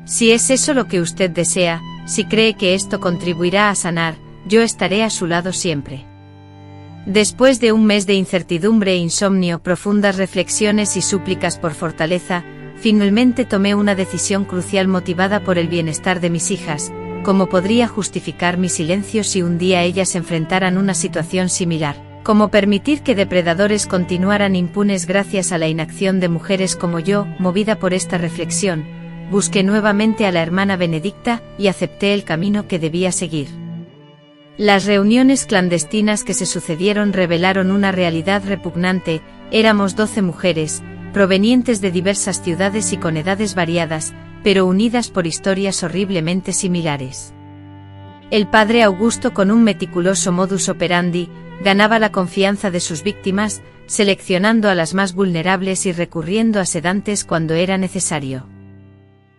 Si es eso lo que usted desea, si cree que esto contribuirá a sanar, yo estaré a su lado siempre. Después de un mes de incertidumbre e insomnio, profundas reflexiones y súplicas por fortaleza, finalmente tomé una decisión crucial motivada por el bienestar de mis hijas. ¿Cómo podría justificar mi silencio si un día ellas enfrentaran una situación similar? ¿Cómo permitir que depredadores continuaran impunes gracias a la inacción de mujeres como yo? Movida por esta reflexión, busqué nuevamente a la hermana Benedicta y acepté el camino que debía seguir. Las reuniones clandestinas que se sucedieron revelaron una realidad repugnante. Éramos 12 mujeres, provenientes de diversas ciudades y con edades variadas, pero unidas por historias horriblemente similares. El padre Augusto, con un meticuloso modus operandi, ganaba la confianza de sus víctimas, seleccionando a las más vulnerables y recurriendo a sedantes cuando era necesario.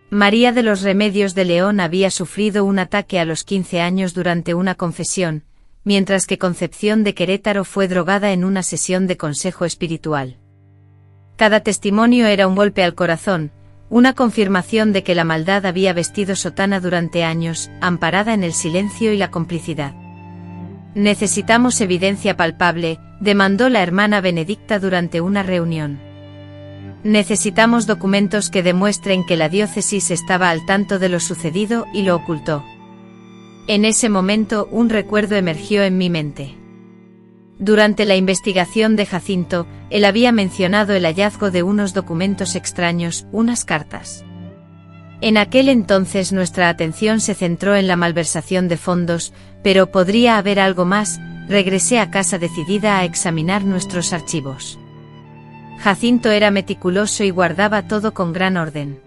María de los Remedios de León había sufrido un ataque a los 15 años durante una confesión, mientras que Concepción de Querétaro fue drogada en una sesión de consejo espiritual. Cada testimonio era un golpe al corazón, una confirmación de que la maldad había vestido sotana durante años, amparada en el silencio y la complicidad. Necesitamos evidencia palpable, demandó la hermana Benedicta durante una reunión. Necesitamos documentos que demuestren que la diócesis estaba al tanto de lo sucedido y lo ocultó. En ese momento un recuerdo emergió en mi mente. Durante la investigación de Jacinto, él había mencionado el hallazgo de unos documentos extraños, unas cartas. En aquel entonces nuestra atención se centró en la malversación de fondos, pero podría haber algo más. Regresé a casa decidida a examinar nuestros archivos. Jacinto era meticuloso y guardaba todo con gran orden.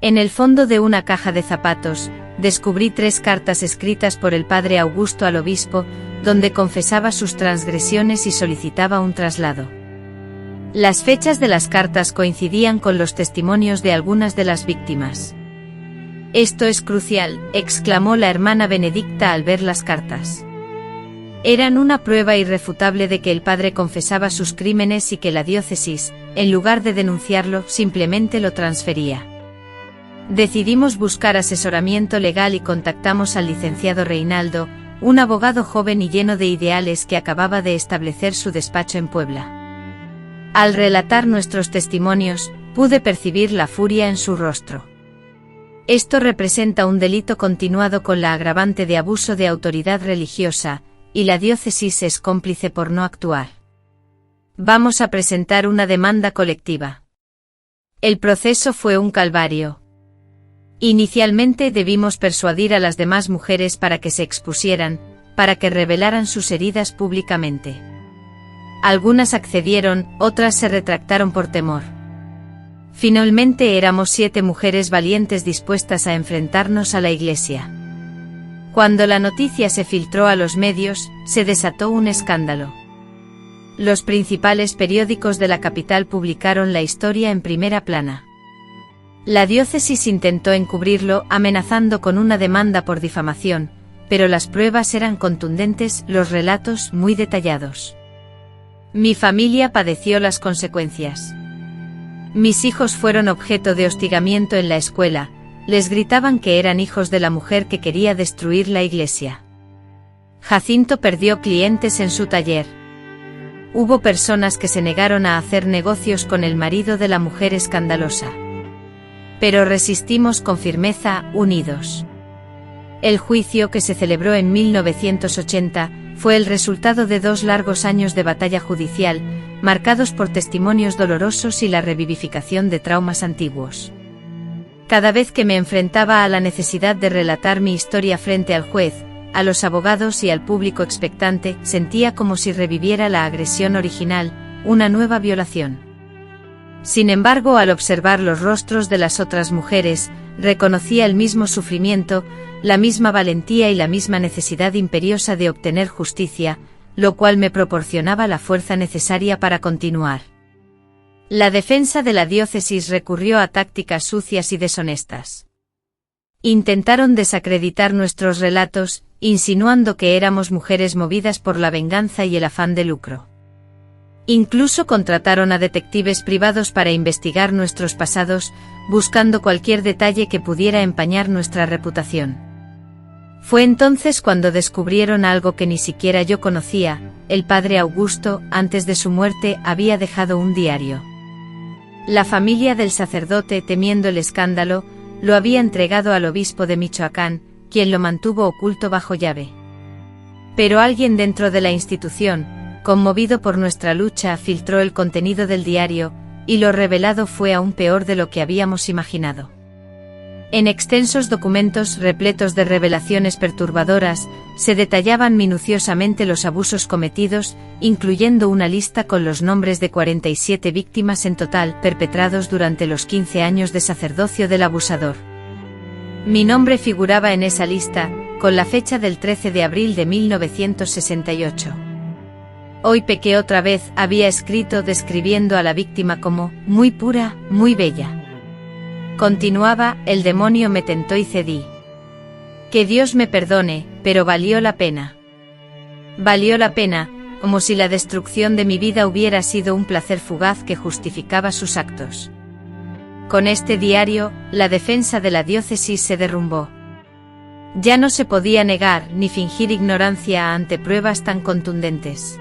En el fondo de una caja de zapatos, descubrí 3 cartas escritas por el padre Augusto al obispo, donde confesaba sus transgresiones y solicitaba un traslado. Las fechas de las cartas coincidían con los testimonios de algunas de las víctimas. «Esto es crucial», exclamó la hermana Benedicta al ver las cartas. Eran una prueba irrefutable de que el padre confesaba sus crímenes y que la diócesis, en lugar de denunciarlo, simplemente lo transfería. Decidimos buscar asesoramiento legal y contactamos al licenciado Reinaldo, un abogado joven y lleno de ideales que acababa de establecer su despacho en Puebla. Al relatar nuestros testimonios, pude percibir la furia en su rostro. Esto representa un delito continuado con la agravante de abuso de autoridad religiosa, y la diócesis es cómplice por no actuar. Vamos a presentar una demanda colectiva. El proceso fue un calvario. Inicialmente debimos persuadir a las demás mujeres para que se expusieran, para que revelaran sus heridas públicamente. Algunas accedieron, otras se retractaron por temor. Finalmente éramos 7 mujeres valientes dispuestas a enfrentarnos a la Iglesia. Cuando la noticia se filtró a los medios, se desató un escándalo. Los principales periódicos de la capital publicaron la historia en primera plana. La diócesis intentó encubrirlo, amenazando con una demanda por difamación, pero las pruebas eran contundentes, los relatos muy detallados. Mi familia padeció las consecuencias. Mis hijos fueron objeto de hostigamiento en la escuela, les gritaban que eran hijos de la mujer que quería destruir la iglesia. Jacinto perdió clientes en su taller. Hubo personas que se negaron a hacer negocios con el marido de la mujer escandalosa. Pero resistimos con firmeza, unidos. El juicio, que se celebró en 1980, fue el resultado de 2 largos años de batalla judicial, marcados por testimonios dolorosos y la revivificación de traumas antiguos. Cada vez que me enfrentaba a la necesidad de relatar mi historia frente al juez, a los abogados y al público expectante, sentía como si reviviera la agresión original, una nueva violación. Sin embargo, al observar los rostros de las otras mujeres, reconocía el mismo sufrimiento, la misma valentía y la misma necesidad imperiosa de obtener justicia, lo cual me proporcionaba la fuerza necesaria para continuar. La defensa de la diócesis recurrió a tácticas sucias y deshonestas. Intentaron desacreditar nuestros relatos, insinuando que éramos mujeres movidas por la venganza y el afán de lucro. Incluso contrataron a detectives privados para investigar nuestros pasados, buscando cualquier detalle que pudiera empañar nuestra reputación. Fue entonces cuando descubrieron algo que ni siquiera yo conocía: el padre Augusto, antes de su muerte, había dejado un diario. La familia del sacerdote, temiendo el escándalo, lo había entregado al obispo de Michoacán, quien lo mantuvo oculto bajo llave. Pero alguien dentro de la institución, conmovido por nuestra lucha, filtró el contenido del diario, y lo revelado fue aún peor de lo que habíamos imaginado. En extensos documentos repletos de revelaciones perturbadoras, se detallaban minuciosamente los abusos cometidos, incluyendo una lista con los nombres de 47 víctimas en total perpetrados durante los 15 años de sacerdocio del abusador. Mi nombre figuraba en esa lista, con la fecha del 13 de abril de 1968. Hoy pequé otra vez, había escrito describiendo a la víctima como muy pura, muy bella. Continuaba: el demonio me tentó y cedí. Que Dios me perdone, pero valió la pena. Valió la pena, como si la destrucción de mi vida hubiera sido un placer fugaz que justificaba sus actos. Con este diario, la defensa de la diócesis se derrumbó. Ya no se podía negar ni fingir ignorancia ante pruebas tan contundentes.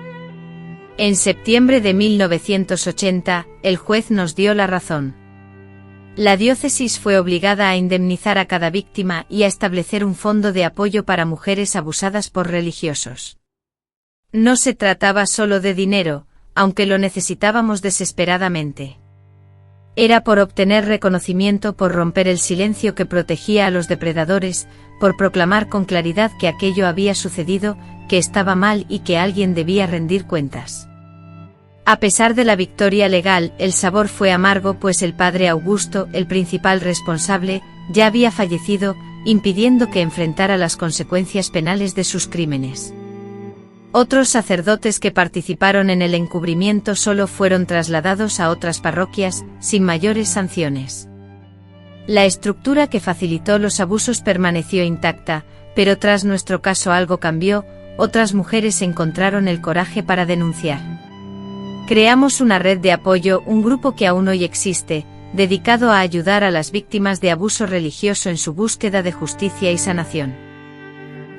En septiembre de 1980, el juez nos dio la razón. La diócesis fue obligada a indemnizar a cada víctima y a establecer un fondo de apoyo para mujeres abusadas por religiosos. No se trataba solo de dinero, aunque lo necesitábamos desesperadamente. Era por obtener reconocimiento, por romper el silencio que protegía a los depredadores, por proclamar con claridad que aquello había sucedido, que estaba mal y que alguien debía rendir cuentas. A pesar de la victoria legal, el sabor fue amargo, pues el padre Augusto, el principal responsable, ya había fallecido, impidiendo que enfrentara las consecuencias penales de sus crímenes. Otros sacerdotes que participaron en el encubrimiento solo fueron trasladados a otras parroquias, sin mayores sanciones. La estructura que facilitó los abusos permaneció intacta, pero tras nuestro caso algo cambió: otras mujeres encontraron el coraje para denunciar. Creamos una red de apoyo, un grupo que aún hoy existe, dedicado a ayudar a las víctimas de abuso religioso en su búsqueda de justicia y sanación.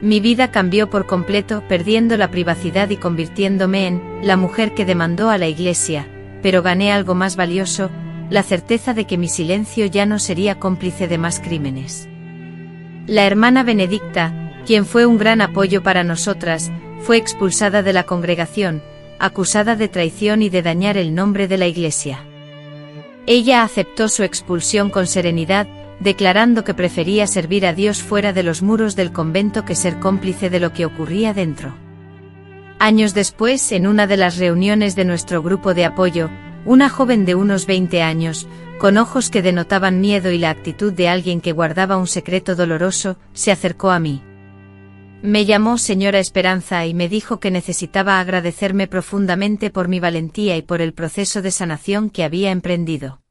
Mi vida cambió por completo, perdiendo la privacidad y convirtiéndome en la mujer que demandó a la Iglesia, pero gané algo más valioso: la certeza de que mi silencio ya no sería cómplice de más crímenes. La hermana Benedicta, quien fue un gran apoyo para nosotras, fue expulsada de la congregación, acusada de traición y de dañar el nombre de la Iglesia. Ella aceptó su expulsión con serenidad, declarando que prefería servir a Dios fuera de los muros del convento que ser cómplice de lo que ocurría dentro. Años después, en una de las reuniones de nuestro grupo de apoyo, una joven de unos 20 años, con ojos que denotaban miedo y la actitud de alguien que guardaba un secreto doloroso, se acercó a mí. Me llamó señora Esperanza y me dijo que necesitaba agradecerme profundamente por mi valentía y por el proceso de sanación que había emprendido.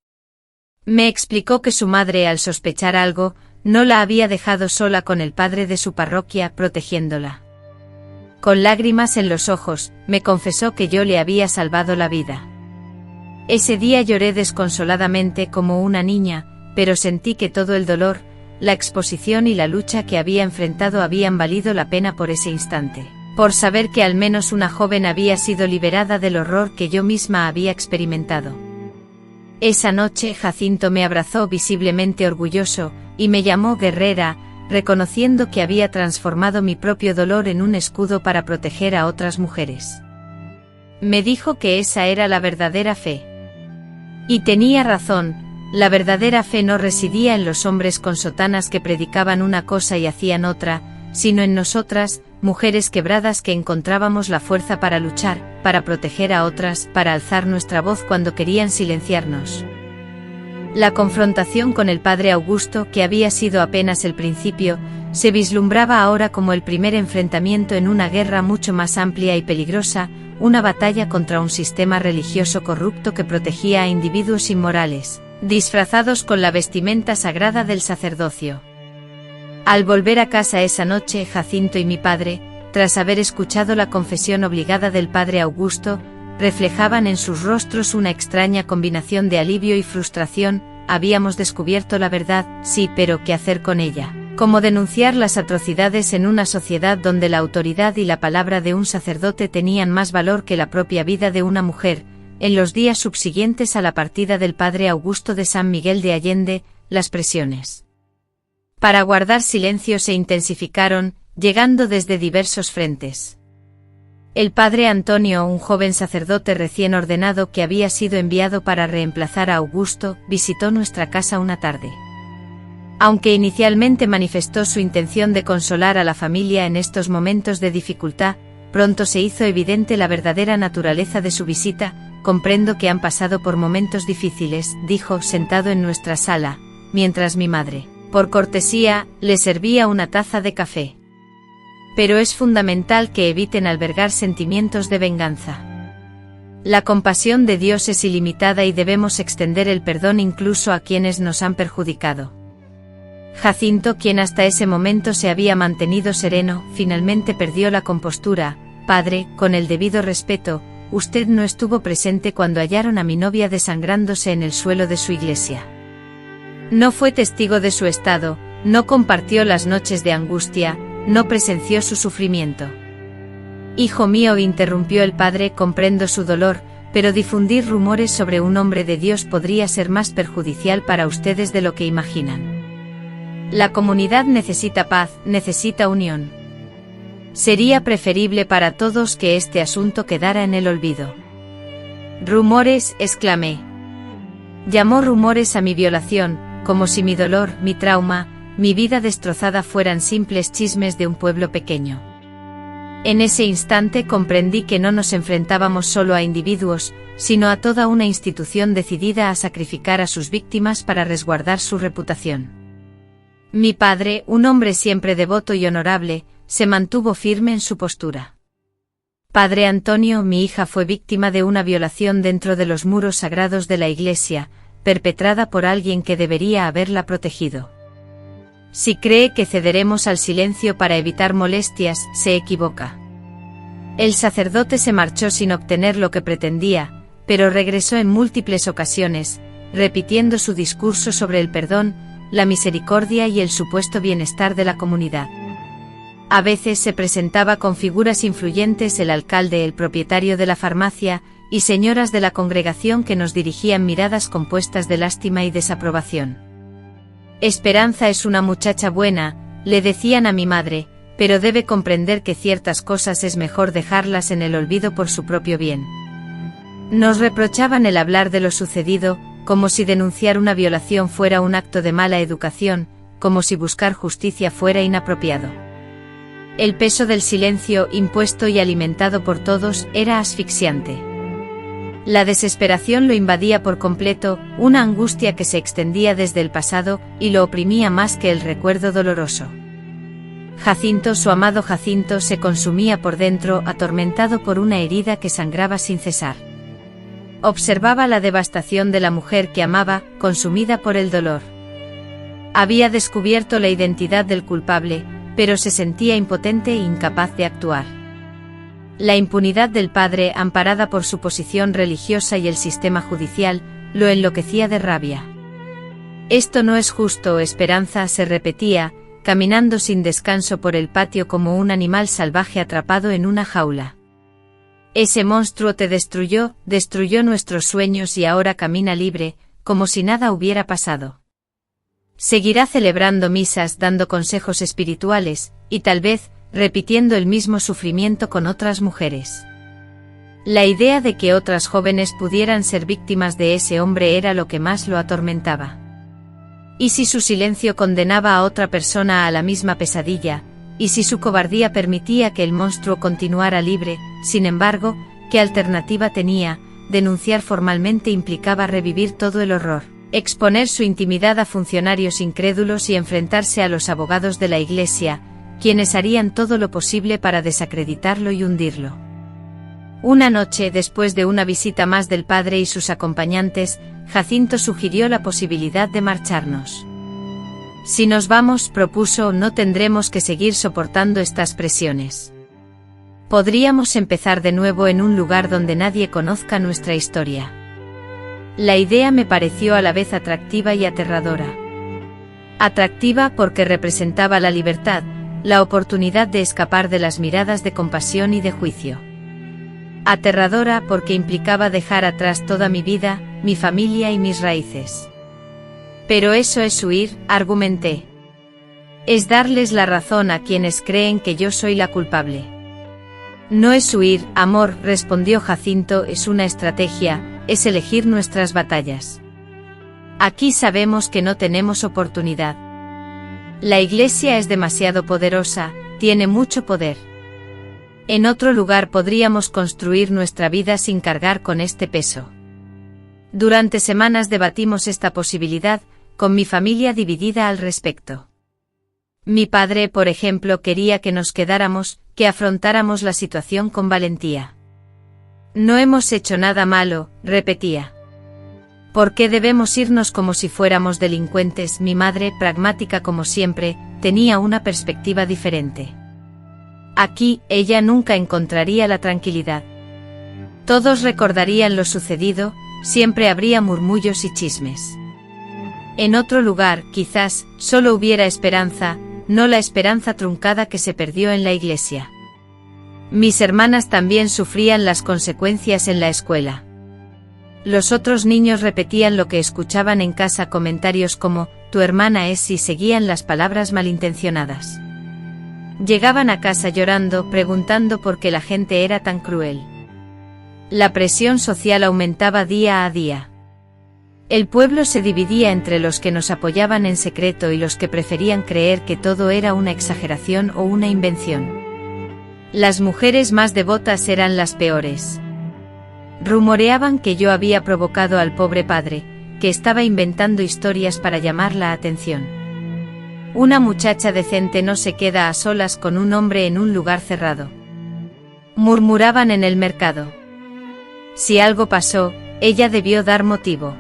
Me explicó que su madre, al sospechar algo, no la había dejado sola con el padre de su parroquia, protegiéndola. Con lágrimas en los ojos, me confesó que yo le había salvado la vida. Ese día lloré desconsoladamente como una niña, pero sentí que todo el dolor, la exposición y la lucha que había enfrentado habían valido la pena por ese instante, por saber que al menos una joven había sido liberada del horror que yo misma había experimentado. Esa noche Jacinto me abrazó visiblemente orgulloso, y me llamó guerrera, reconociendo que había transformado mi propio dolor en un escudo para proteger a otras mujeres. Me dijo que esa era la verdadera fe. Y tenía razón. La verdadera fe no residía en los hombres con sotanas que predicaban una cosa y hacían otra, sino en nosotras, mujeres quebradas que encontrábamos la fuerza para luchar, para proteger a otras, para alzar nuestra voz cuando querían silenciarnos. La confrontación con el padre Augusto, que había sido apenas el principio, se vislumbraba ahora como el primer enfrentamiento en una guerra mucho más amplia y peligrosa, una batalla contra un sistema religioso corrupto que protegía a individuos inmorales, disfrazados con la vestimenta sagrada del sacerdocio. Al volver a casa esa noche, Jacinto y mi padre, tras haber escuchado la confesión obligada del padre Augusto, reflejaban en sus rostros una extraña combinación de alivio y frustración. Habíamos descubierto la verdad, sí, pero ¿qué hacer con ella? Como denunciar las atrocidades en una sociedad donde la autoridad y la palabra de un sacerdote tenían más valor que la propia vida de una mujer. En los días subsiguientes a la partida del padre Augusto de San Miguel de Allende, las presiones para guardar silencio se intensificaron, llegando desde diversos frentes. El padre Antonio, un joven sacerdote recién ordenado que había sido enviado para reemplazar a Augusto, visitó nuestra casa una tarde. Aunque inicialmente manifestó su intención de consolar a la familia en estos momentos de dificultad, pronto se hizo evidente la verdadera naturaleza de su visita. Comprendo que han pasado por momentos difíciles, dijo, sentado en nuestra sala, mientras mi madre, por cortesía, le servía una taza de café. Pero es fundamental que eviten albergar sentimientos de venganza. La compasión de Dios es ilimitada y debemos extender el perdón incluso a quienes nos han perjudicado. Jacinto, quien hasta ese momento se había mantenido sereno, finalmente perdió la compostura. Padre, con el debido respeto, usted no estuvo presente cuando hallaron a mi novia desangrándose en el suelo de su iglesia. No fue testigo de su estado, no compartió las noches de angustia, no presenció su sufrimiento. Hijo mío, interrumpió el padre, comprendo su dolor, pero difundir rumores sobre un hombre de Dios podría ser más perjudicial para ustedes de lo que imaginan. La comunidad necesita paz, necesita unión. Sería preferible para todos que este asunto quedara en el olvido. Rumores, exclamé. Llamó rumores a mi violación, como si mi dolor, mi trauma, mi vida destrozada fueran simples chismes de un pueblo pequeño. En ese instante comprendí que no nos enfrentábamos solo a individuos, sino a toda una institución decidida a sacrificar a sus víctimas para resguardar su reputación. Mi padre, un hombre siempre devoto y honorable, se mantuvo firme en su postura. Padre Antonio, mi hija fue víctima de una violación dentro de los muros sagrados de la iglesia, perpetrada por alguien que debería haberla protegido. Si cree que cederemos al silencio para evitar molestias, se equivoca. El sacerdote se marchó sin obtener lo que pretendía, pero regresó en múltiples ocasiones, repitiendo su discurso sobre el perdón, la misericordia y el supuesto bienestar de la comunidad. A veces se presentaba con figuras influyentes, el alcalde, el propietario de la farmacia, y señoras de la congregación que nos dirigían miradas compuestas de lástima y desaprobación. Esperanza es una muchacha buena, le decían a mi madre, pero debe comprender que ciertas cosas es mejor dejarlas en el olvido por su propio bien. Nos reprochaban el hablar de lo sucedido, como si denunciar una violación fuera un acto de mala educación, como si buscar justicia fuera inapropiado. El peso del silencio, impuesto y alimentado por todos, era asfixiante. La desesperación lo invadía por completo, una angustia que se extendía desde el pasado, y lo oprimía más que el recuerdo doloroso. Jacinto, su amado Jacinto, se consumía por dentro, atormentado por una herida que sangraba sin cesar. Observaba la devastación de la mujer que amaba, consumida por el dolor. Había descubierto la identidad del culpable, pero se sentía impotente e incapaz de actuar. La impunidad del padre, amparada por su posición religiosa y el sistema judicial, lo enloquecía de rabia. Esto no es justo, Esperanza, se repetía, caminando sin descanso por el patio como un animal salvaje atrapado en una jaula. Ese monstruo te destruyó, destruyó nuestros sueños y ahora camina libre, como si nada hubiera pasado. Seguirá celebrando misas, dando consejos espirituales, y tal vez, repitiendo el mismo sufrimiento con otras mujeres. La idea de que otras jóvenes pudieran ser víctimas de ese hombre era lo que más lo atormentaba. ¿Y si su silencio condenaba a otra persona a la misma pesadilla? ¿Y si su cobardía permitía que el monstruo continuara libre? Sin embargo, ¿qué alternativa tenía? Denunciar formalmente implicaba revivir todo el horror, exponer su intimidad a funcionarios incrédulos y enfrentarse a los abogados de la Iglesia, quienes harían todo lo posible para desacreditarlo y hundirlo. Una noche, después de una visita más del padre y sus acompañantes, Jacinto sugirió la posibilidad de marcharnos. Si nos vamos, propuso, no tendremos que seguir soportando estas presiones. Podríamos empezar de nuevo en un lugar donde nadie conozca nuestra historia. La idea me pareció a la vez atractiva y aterradora. Atractiva porque representaba la libertad, la oportunidad de escapar de las miradas de compasión y de juicio. Aterradora porque implicaba dejar atrás toda mi vida, mi familia y mis raíces. Pero eso es huir, argumenté. Es darles la razón a quienes creen que yo soy la culpable. No es huir, amor, respondió Jacinto, es una estrategia, es elegir nuestras batallas. Aquí sabemos que no tenemos oportunidad. La Iglesia es demasiado poderosa, tiene mucho poder. En otro lugar podríamos construir nuestra vida sin cargar con este peso. Durante semanas debatimos esta posibilidad, con mi familia dividida al respecto. Mi padre, por ejemplo, quería que nos quedáramos, que afrontáramos la situación con valentía. No hemos hecho nada malo, repetía. ¿Por qué debemos irnos como si fuéramos delincuentes? Mi madre, pragmática como siempre, tenía una perspectiva diferente. Aquí, ella nunca encontraría la tranquilidad. Todos recordarían lo sucedido, siempre habría murmullos y chismes. En otro lugar, quizás, solo hubiera esperanza, no la esperanza truncada que se perdió en la iglesia. Mis hermanas también sufrían las consecuencias en la escuela. Los otros niños repetían lo que escuchaban en casa, comentarios como, tu hermana es, y seguían las palabras malintencionadas. Llegaban a casa llorando, preguntando por qué la gente era tan cruel. La presión social aumentaba día a día. El pueblo se dividía entre los que nos apoyaban en secreto y los que preferían creer que todo era una exageración o una invención. Las mujeres más devotas eran las peores. Rumoreaban que yo había provocado al pobre padre, que estaba inventando historias para llamar la atención. Una muchacha decente no se queda a solas con un hombre en un lugar cerrado. Murmuraban en el mercado. Si algo pasó, ella debió dar motivo.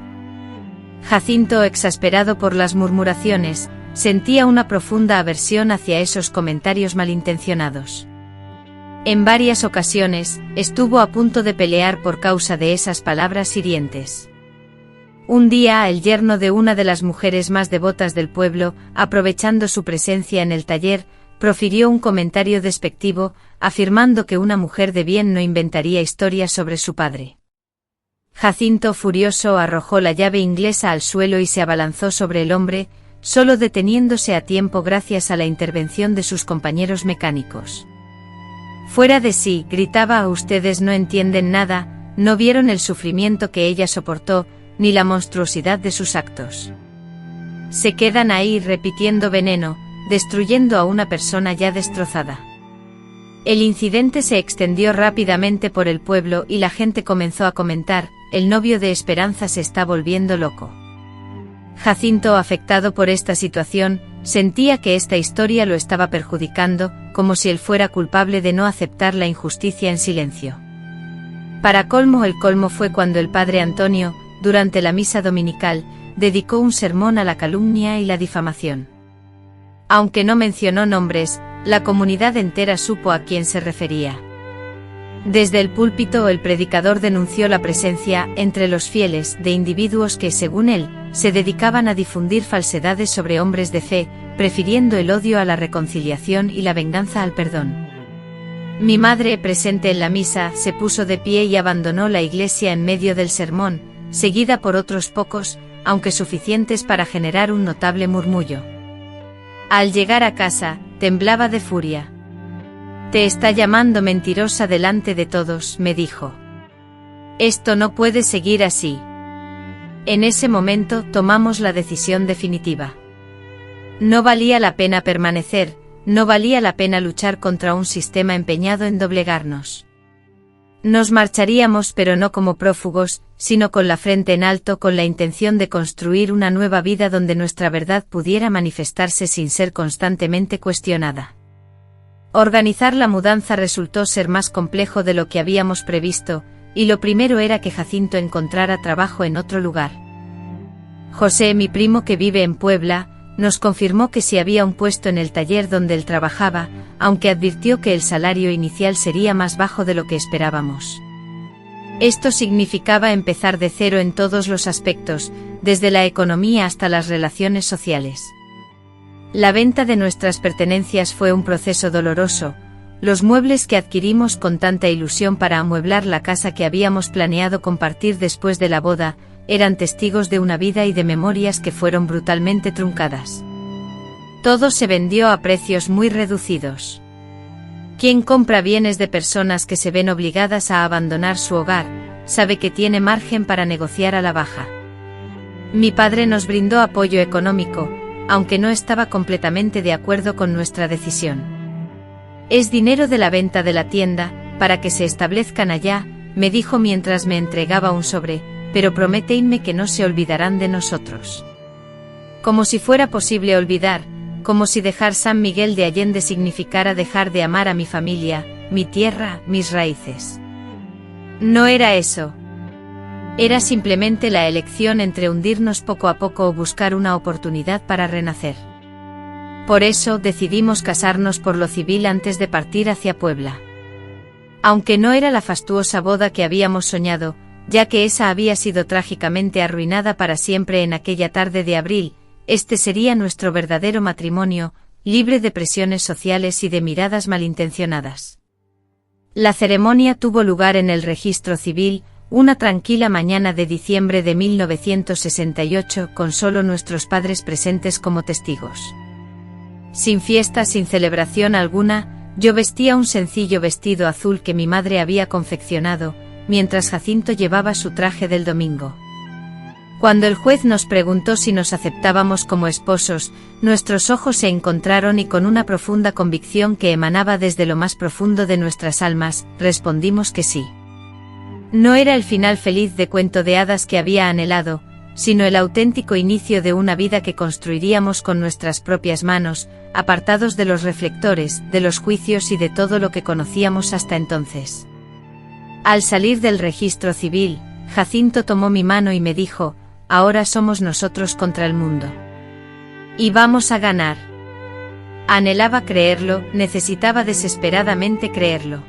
Jacinto, exasperado por las murmuraciones, sentía una profunda aversión hacia esos comentarios malintencionados. En varias ocasiones, estuvo a punto de pelear por causa de esas palabras hirientes. Un día, el yerno de una de las mujeres más devotas del pueblo, aprovechando su presencia en el taller, profirió un comentario despectivo, afirmando que una mujer de bien no inventaría historias sobre su padre. Jacinto, furioso, arrojó la llave inglesa al suelo y se abalanzó sobre el hombre, solo deteniéndose a tiempo gracias a la intervención de sus compañeros mecánicos. Fuera de sí, gritaba, ustedes no entienden nada, no vieron el sufrimiento que ella soportó, ni la monstruosidad de sus actos. Se quedan ahí repitiendo veneno, destruyendo a una persona ya destrozada. El incidente se extendió rápidamente por el pueblo y la gente comenzó a comentar, el novio de Esperanza se está volviendo loco. Jacinto, afectado por esta situación, sentía que esta historia lo estaba perjudicando, como si él fuera culpable de no aceptar la injusticia en silencio. Para colmo, el colmo fue cuando el padre Antonio, durante la misa dominical, dedicó un sermón a la calumnia y la difamación. Aunque no mencionó nombres, la comunidad entera supo a quién se refería. Desde el púlpito, el predicador denunció la presencia, entre los fieles, de individuos que, según él, se dedicaban a difundir falsedades sobre hombres de fe, prefiriendo el odio a la reconciliación y la venganza al perdón. Mi madre, presente en la misa, se puso de pie y abandonó la iglesia en medio del sermón, seguida por otros pocos, aunque suficientes para generar un notable murmullo. Al llegar a casa, temblaba de furia. Te está llamando mentirosa delante de todos, me dijo. Esto no puede seguir así. En ese momento tomamos la decisión definitiva. No valía la pena permanecer, no valía la pena luchar contra un sistema empeñado en doblegarnos. Nos marcharíamos, pero no como prófugos, sino con la frente en alto, con la intención de construir una nueva vida donde nuestra verdad pudiera manifestarse sin ser constantemente cuestionada. Organizar la mudanza resultó ser más complejo de lo que habíamos previsto, y lo primero era que Jacinto encontrara trabajo en otro lugar. José, mi primo que vive en Puebla, nos confirmó que sí había un puesto en el taller donde él trabajaba, aunque advirtió que el salario inicial sería más bajo de lo que esperábamos. Esto significaba empezar de cero en todos los aspectos, desde la economía hasta las relaciones sociales. La venta de nuestras pertenencias fue un proceso doloroso. Los muebles que adquirimos con tanta ilusión para amueblar la casa que habíamos planeado compartir después de la boda, eran testigos de una vida y de memorias que fueron brutalmente truncadas. Todo se vendió a precios muy reducidos. Quien compra bienes de personas que se ven obligadas a abandonar su hogar, sabe que tiene margen para negociar a la baja. Mi padre nos brindó apoyo económico, aunque no estaba completamente de acuerdo con nuestra decisión. Es dinero de la venta de la tienda, para que se establezcan allá, me dijo mientras me entregaba un sobre, pero prométenme que no se olvidarán de nosotros. Como si fuera posible olvidar, como si dejar San Miguel de Allende significara dejar de amar a mi familia, mi tierra, mis raíces. No era eso. Era simplemente la elección entre hundirnos poco a poco o buscar una oportunidad para renacer. Por eso decidimos casarnos por lo civil antes de partir hacia Puebla. Aunque no era la fastuosa boda que habíamos soñado, ya que esa había sido trágicamente arruinada para siempre en aquella tarde de abril, este sería nuestro verdadero matrimonio, libre de presiones sociales y de miradas malintencionadas. La ceremonia tuvo lugar en el registro civil, una tranquila mañana de diciembre de 1968, con solo nuestros padres presentes como testigos. Sin fiesta, sin celebración alguna, yo vestía un sencillo vestido azul que mi madre había confeccionado, mientras Jacinto llevaba su traje del domingo. Cuando el juez nos preguntó si nos aceptábamos como esposos, nuestros ojos se encontraron y con una profunda convicción que emanaba desde lo más profundo de nuestras almas, respondimos que sí. No era el final feliz de cuento de hadas que había anhelado, sino el auténtico inicio de una vida que construiríamos con nuestras propias manos, apartados de los reflectores, de los juicios y de todo lo que conocíamos hasta entonces. Al salir del registro civil, Jacinto tomó mi mano y me dijo: ahora somos nosotros contra el mundo. Y vamos a ganar. Anhelaba creerlo, necesitaba desesperadamente creerlo.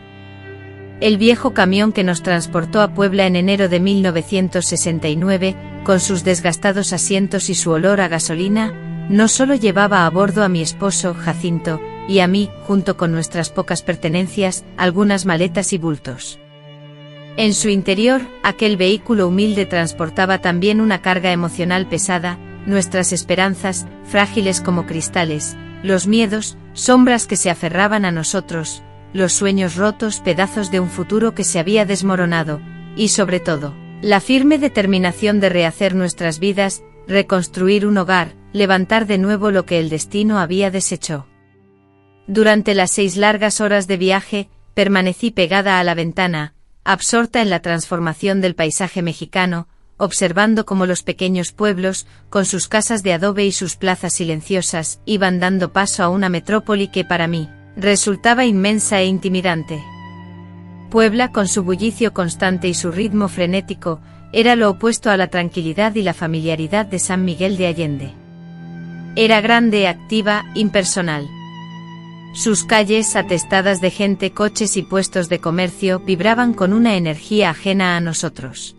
El viejo camión que nos transportó a Puebla en enero de 1969, con sus desgastados asientos y su olor a gasolina, no solo llevaba a bordo a mi esposo, Jacinto, y a mí, junto con nuestras pocas pertenencias, algunas maletas y bultos. En su interior, aquel vehículo humilde transportaba también una carga emocional pesada, nuestras esperanzas, frágiles como cristales, los miedos, sombras que se aferraban a nosotros, los sueños rotos, pedazos de un futuro que se había desmoronado, y sobre todo, la firme determinación de rehacer nuestras vidas, reconstruir un hogar, levantar de nuevo lo que el destino había deshecho. Durante las 6 largas horas de viaje, permanecí pegada a la ventana, absorta en la transformación del paisaje mexicano, observando cómo los pequeños pueblos, con sus casas de adobe y sus plazas silenciosas, iban dando paso a una metrópoli que para mí resultaba inmensa e intimidante. Puebla, con su bullicio constante y su ritmo frenético, era lo opuesto a la tranquilidad y la familiaridad de San Miguel de Allende. Era grande, activa, impersonal. Sus calles, atestadas de gente, coches y puestos de comercio, vibraban con una energía ajena a nosotros.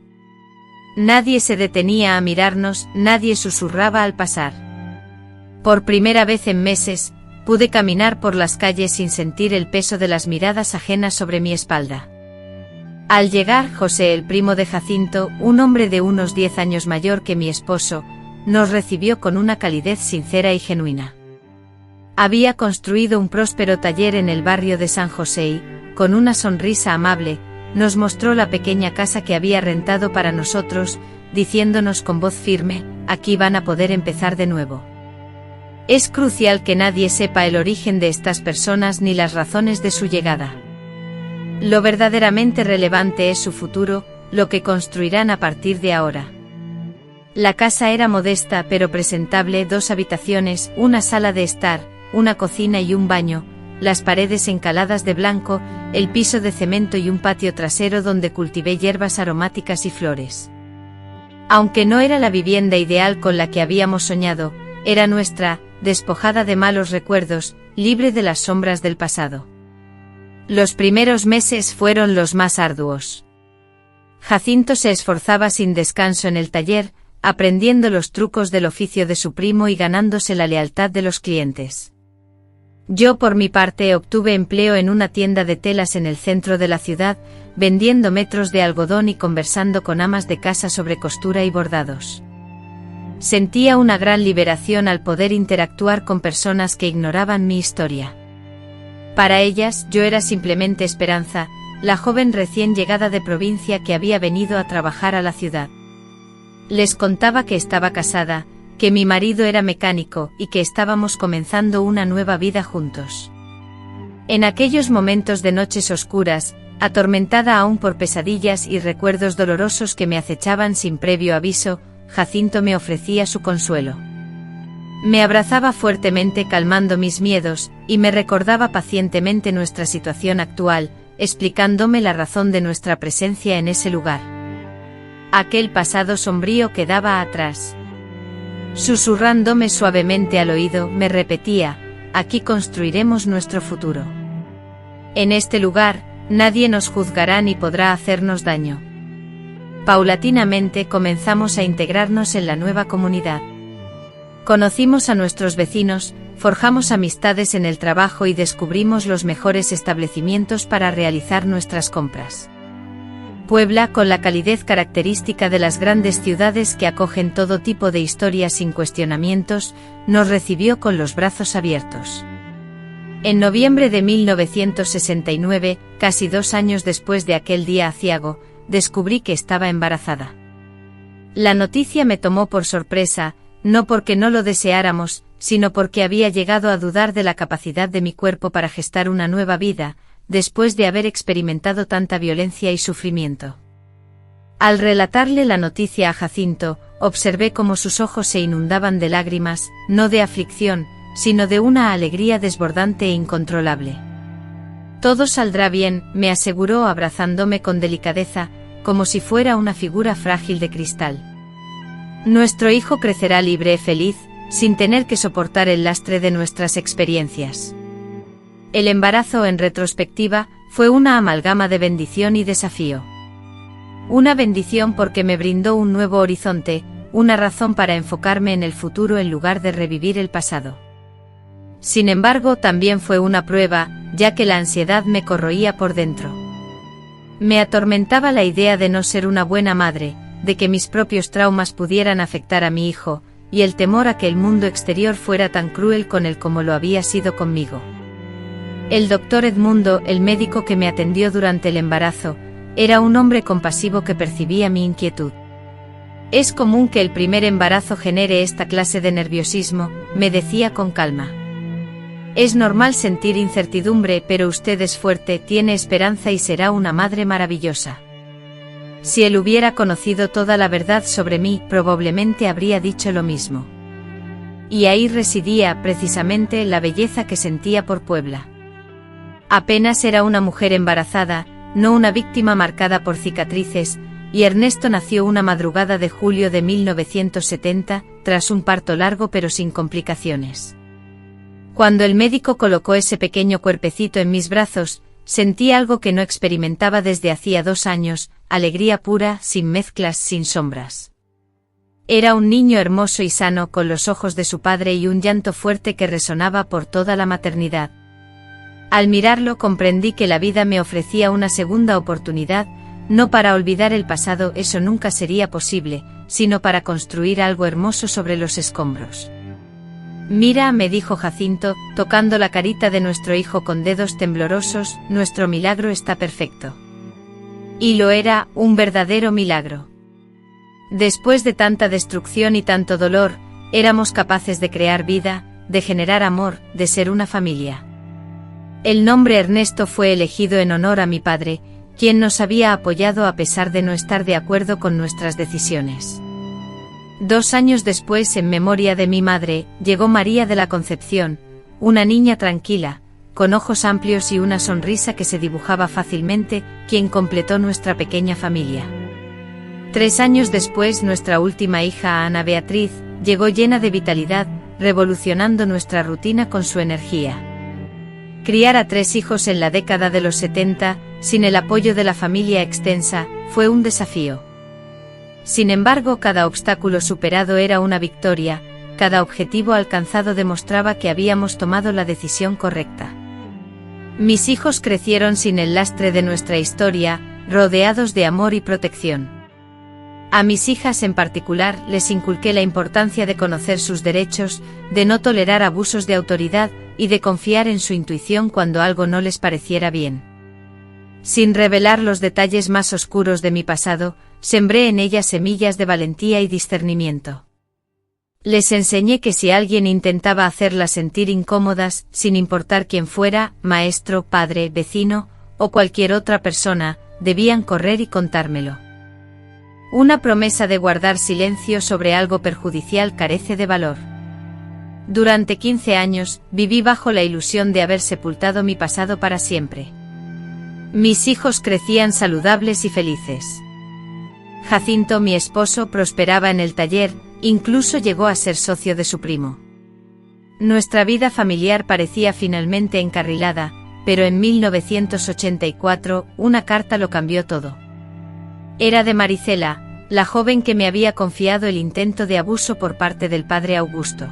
Nadie se detenía a mirarnos, nadie susurraba al pasar. Por primera vez en meses, pude caminar por las calles sin sentir el peso de las miradas ajenas sobre mi espalda. Al llegar, José, el primo de Jacinto, un hombre de unos 10 años mayor que mi esposo, nos recibió con una calidez sincera y genuina. Había construido un próspero taller en el barrio de San José y, con una sonrisa amable, nos mostró la pequeña casa que había rentado para nosotros, diciéndonos con voz firme: aquí van a poder empezar de nuevo. Es crucial que nadie sepa el origen de estas personas ni las razones de su llegada. Lo verdaderamente relevante es su futuro, lo que construirán a partir de ahora. La casa era modesta pero presentable: 2 habitaciones, una sala de estar, una cocina y un baño, las paredes encaladas de blanco, el piso de cemento y un patio trasero donde cultivé hierbas aromáticas y flores. Aunque no era la vivienda ideal con la que habíamos soñado, era nuestra, despojada de malos recuerdos, libre de las sombras del pasado. Los primeros meses fueron los más arduos. Jacinto se esforzaba sin descanso en el taller, aprendiendo los trucos del oficio de su primo y ganándose la lealtad de los clientes. Yo por mi parte obtuve empleo en una tienda de telas en el centro de la ciudad, vendiendo metros de algodón y conversando con amas de casa sobre costura y bordados. Sentía una gran liberación al poder interactuar con personas que ignoraban mi historia. Para ellas, yo era simplemente Esperanza, la joven recién llegada de provincia que había venido a trabajar a la ciudad. Les contaba que estaba casada, que mi marido era mecánico y que estábamos comenzando una nueva vida juntos. En aquellos momentos de noches oscuras, atormentada aún por pesadillas y recuerdos dolorosos que me acechaban sin previo aviso, Jacinto me ofrecía su consuelo. Me abrazaba fuertemente calmando mis miedos, y me recordaba pacientemente nuestra situación actual, explicándome la razón de nuestra presencia en ese lugar. Aquel pasado sombrío quedaba atrás. Susurrándome suavemente al oído, me repetía: aquí construiremos nuestro futuro. En este lugar, nadie nos juzgará ni podrá hacernos daño. Paulatinamente comenzamos a integrarnos en la nueva comunidad. Conocimos a nuestros vecinos, forjamos amistades en el trabajo y descubrimos los mejores establecimientos para realizar nuestras compras. Puebla, con la calidez característica de las grandes ciudades que acogen todo tipo de historias sin cuestionamientos, nos recibió con los brazos abiertos. En noviembre de 1969, casi 2 años después de aquel día aciago, descubrí que estaba embarazada. La noticia me tomó por sorpresa, no porque no lo deseáramos, sino porque había llegado a dudar de la capacidad de mi cuerpo para gestar una nueva vida, después de haber experimentado tanta violencia y sufrimiento. Al relatarle la noticia a Jacinto, observé cómo sus ojos se inundaban de lágrimas, no de aflicción, sino de una alegría desbordante e incontrolable. Todo saldrá bien, me aseguró abrazándome con delicadeza, como si fuera una figura frágil de cristal. Nuestro hijo crecerá libre, feliz, sin tener que soportar el lastre de nuestras experiencias. El embarazo, en retrospectiva, fue una amalgama de bendición y desafío. Una bendición porque me brindó un nuevo horizonte, una razón para enfocarme en el futuro en lugar de revivir el pasado. Sin embargo, también fue una prueba, ya que la ansiedad me corroía por dentro. Me atormentaba la idea de no ser una buena madre, de que mis propios traumas pudieran afectar a mi hijo, y el temor a que el mundo exterior fuera tan cruel con él como lo había sido conmigo. El doctor Edmundo, el médico que me atendió durante el embarazo, era un hombre compasivo que percibía mi inquietud. Es común que el primer embarazo genere esta clase de nerviosismo, me decía con calma. Es normal sentir incertidumbre, pero usted es fuerte, tiene esperanza y será una madre maravillosa. Si él hubiera conocido toda la verdad sobre mí, probablemente habría dicho lo mismo. Y ahí residía, precisamente, la belleza que sentía por Puebla. Apenas era una mujer embarazada, no una víctima marcada por cicatrices, y Ernesto nació una madrugada de julio de 1970, tras un parto largo pero sin complicaciones. Cuando el médico colocó ese pequeño cuerpecito en mis brazos, sentí algo que no experimentaba desde hacía 2 años, alegría pura, sin mezclas, sin sombras. Era un niño hermoso y sano, con los ojos de su padre y un llanto fuerte que resonaba por toda la maternidad. Al mirarlo comprendí que la vida me ofrecía una segunda oportunidad, no para olvidar el pasado, eso nunca sería posible, sino para construir algo hermoso sobre los escombros. Mira, me dijo Jacinto, tocando la carita de nuestro hijo con dedos temblorosos, nuestro milagro está perfecto. Y lo era, un verdadero milagro. Después de tanta destrucción y tanto dolor, éramos capaces de crear vida, de generar amor, de ser una familia. El nombre Ernesto fue elegido en honor a mi padre, quien nos había apoyado a pesar de no estar de acuerdo con nuestras decisiones. 2 años después, en memoria de mi madre, llegó María de la Concepción, una niña tranquila, con ojos amplios y una sonrisa que se dibujaba fácilmente, quien completó nuestra pequeña familia. 3 años después, nuestra última hija, Ana Beatriz, llegó llena de vitalidad, revolucionando nuestra rutina con su energía. Criar a 3 hijos en la década de los 70, sin el apoyo de la familia extensa, fue un desafío. Sin embargo, cada obstáculo superado era una victoria, cada objetivo alcanzado demostraba que habíamos tomado la decisión correcta. Mis hijos crecieron sin el lastre de nuestra historia, rodeados de amor y protección. A mis hijas en particular les inculqué la importancia de conocer sus derechos, de no tolerar abusos de autoridad y de confiar en su intuición cuando algo no les pareciera bien. Sin revelar los detalles más oscuros de mi pasado, sembré en ellas semillas de valentía y discernimiento. Les enseñé que si alguien intentaba hacerlas sentir incómodas, sin importar quién fuera, maestro, padre, vecino, o cualquier otra persona, debían correr y contármelo. Una promesa de guardar silencio sobre algo perjudicial carece de valor. Durante 15 años, viví bajo la ilusión de haber sepultado mi pasado para siempre. Mis hijos crecían saludables y felices. Jacinto, mi esposo, prosperaba en el taller, incluso llegó a ser socio de su primo. Nuestra vida familiar parecía finalmente encarrilada, pero en 1984, una carta lo cambió todo. Era de Maricela, la joven que me había confiado el intento de abuso por parte del padre Augusto.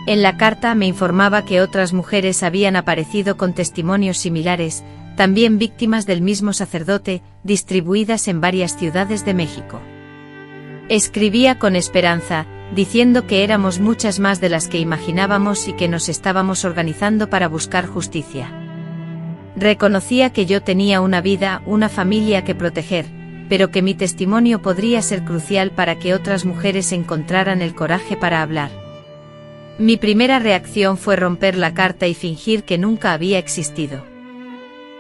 En la carta me informaba que otras mujeres habían aparecido con testimonios similares, también víctimas del mismo sacerdote, distribuidas en varias ciudades de México. Escribía con esperanza, diciendo que éramos muchas más de las que imaginábamos y que nos estábamos organizando para buscar justicia. Reconocía que yo tenía una vida, una familia que proteger, pero que mi testimonio podría ser crucial para que otras mujeres encontraran el coraje para hablar. Mi primera reacción fue romper la carta y fingir que nunca había existido.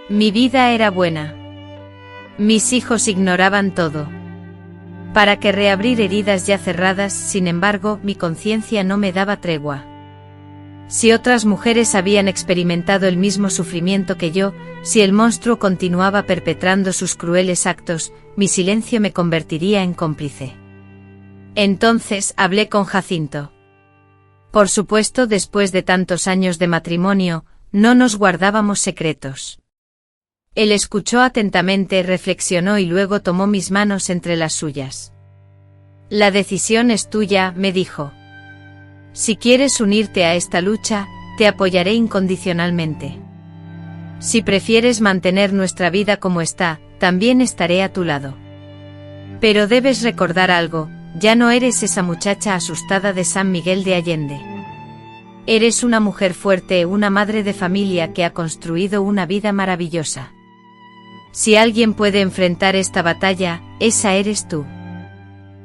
Mi vida era buena. Mis hijos ignoraban todo. ¿Para qué reabrir heridas ya cerradas? Sin embargo, mi conciencia no me daba tregua. Si otras mujeres habían experimentado el mismo sufrimiento que yo, si el monstruo continuaba perpetrando sus crueles actos, mi silencio me convertiría en cómplice. Entonces hablé con Jacinto. Por supuesto, después de tantos años de matrimonio, no nos guardábamos secretos. Él escuchó atentamente, reflexionó y luego tomó mis manos entre las suyas. La decisión es tuya, me dijo. Si quieres unirte a esta lucha, te apoyaré incondicionalmente. Si prefieres mantener nuestra vida como está, también estaré a tu lado. Pero debes recordar algo, ya no eres esa muchacha asustada de San Miguel de Allende. Eres una mujer fuerte, una madre de familia que ha construido una vida maravillosa. Si alguien puede enfrentar esta batalla, esa eres tú.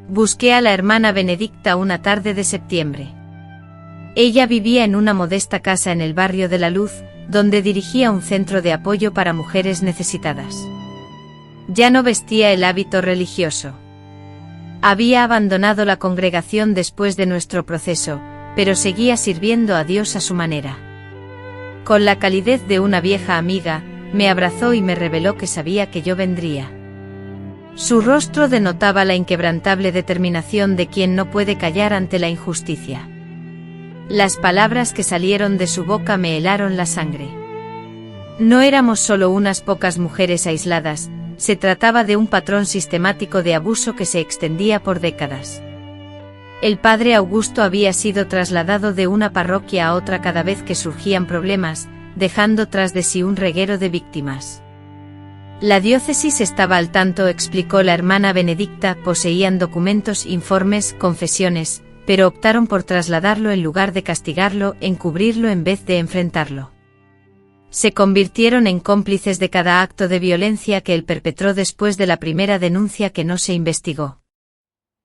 Busqué a la hermana Benedicta una tarde de septiembre. Ella vivía en una modesta casa en el barrio de La Luz, donde dirigía un centro de apoyo para mujeres necesitadas. Ya no vestía el hábito religioso. Había abandonado la congregación después de nuestro proceso, pero seguía sirviendo a Dios a su manera. Con la calidez de una vieja amiga, me abrazó y me reveló que sabía que yo vendría. Su rostro denotaba la inquebrantable determinación de quien no puede callar ante la injusticia. Las palabras que salieron de su boca me helaron la sangre. No éramos solo unas pocas mujeres aisladas, se trataba de un patrón sistemático de abuso que se extendía por décadas. El padre Augusto había sido trasladado de una parroquia a otra cada vez que surgían problemas, dejando tras de sí un reguero de víctimas. La diócesis estaba al tanto, explicó la hermana Benedicta, poseían documentos, informes, confesiones, pero optaron por trasladarlo en lugar de castigarlo, encubrirlo en vez de enfrentarlo. Se convirtieron en cómplices de cada acto de violencia que él perpetró después de la primera denuncia que no se investigó.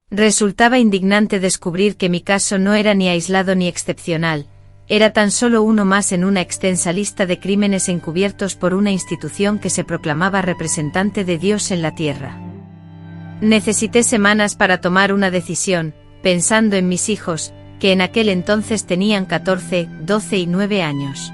Resultaba indignante descubrir que mi caso no era ni aislado ni excepcional, era tan solo uno más en una extensa lista de crímenes encubiertos por una institución que se proclamaba representante de Dios en la tierra. Necesité semanas para tomar una decisión, pensando en mis hijos, que en aquel entonces tenían 14, 12 y 9 años.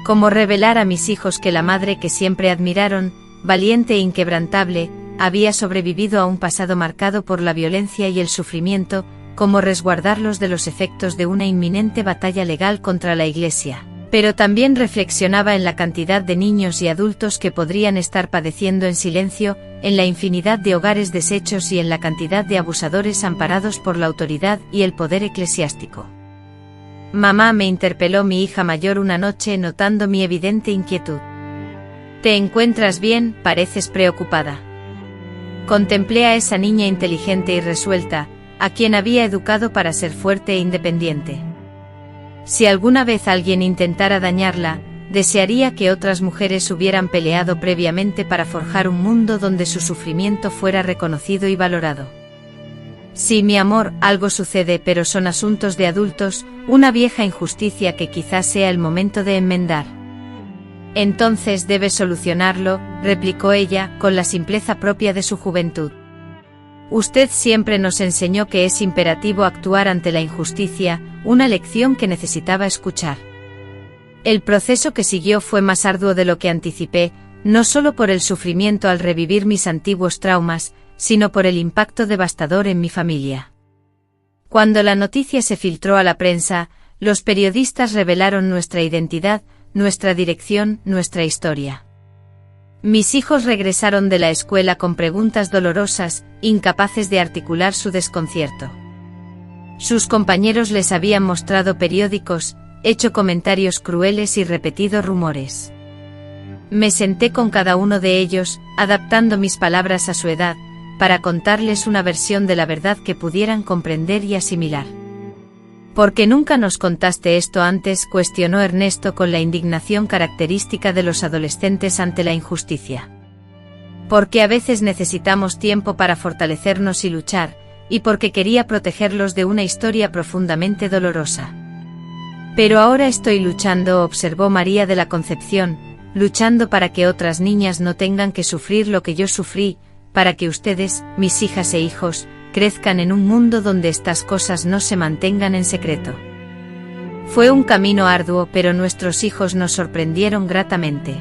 Cómo revelar a mis hijos que la madre que siempre admiraron, valiente e inquebrantable, había sobrevivido a un pasado marcado por la violencia y el sufrimiento, cómo resguardarlos de los efectos de una inminente batalla legal contra la Iglesia. Pero también reflexionaba en la cantidad de niños y adultos que podrían estar padeciendo en silencio, en la infinidad de hogares deshechos y en la cantidad de abusadores amparados por la autoridad y el poder eclesiástico. Mamá, me interpeló mi hija mayor una noche notando mi evidente inquietud. ¿Te encuentras bien? Pareces preocupada. Contemplé a esa niña inteligente y resuelta, a quien había educado para ser fuerte e independiente. Si alguna vez alguien intentara dañarla, desearía que otras mujeres hubieran peleado previamente para forjar un mundo donde su sufrimiento fuera reconocido y valorado. Sí, mi amor, algo sucede, pero son asuntos de adultos, una vieja injusticia que quizás sea el momento de enmendar. Entonces debes solucionarlo, replicó ella, con la simpleza propia de su juventud. Usted siempre nos enseñó que es imperativo actuar ante la injusticia, una lección que necesitaba escuchar. El proceso que siguió fue más arduo de lo que anticipé, no solo por el sufrimiento al revivir mis antiguos traumas, sino por el impacto devastador en mi familia. Cuando la noticia se filtró a la prensa, los periodistas revelaron nuestra identidad, nuestra dirección, nuestra historia. Mis hijos regresaron de la escuela con preguntas dolorosas, incapaces de articular su desconcierto. Sus compañeros les habían mostrado periódicos, hecho comentarios crueles y repetido rumores. Me senté con cada uno de ellos, adaptando mis palabras a su edad, para contarles una versión de la verdad que pudieran comprender y asimilar. ¿Por qué nunca nos contaste esto antes?, cuestionó Ernesto con la indignación característica de los adolescentes ante la injusticia. Porque a veces necesitamos tiempo para fortalecernos y luchar, y porque quería protegerlos de una historia profundamente dolorosa. Pero ahora estoy luchando, observó María de la Concepción, luchando para que otras niñas no tengan que sufrir lo que yo sufrí, para que ustedes, mis hijas e hijos, crezcan en un mundo donde estas cosas no se mantengan en secreto. Fue un camino arduo, pero nuestros hijos nos sorprendieron gratamente.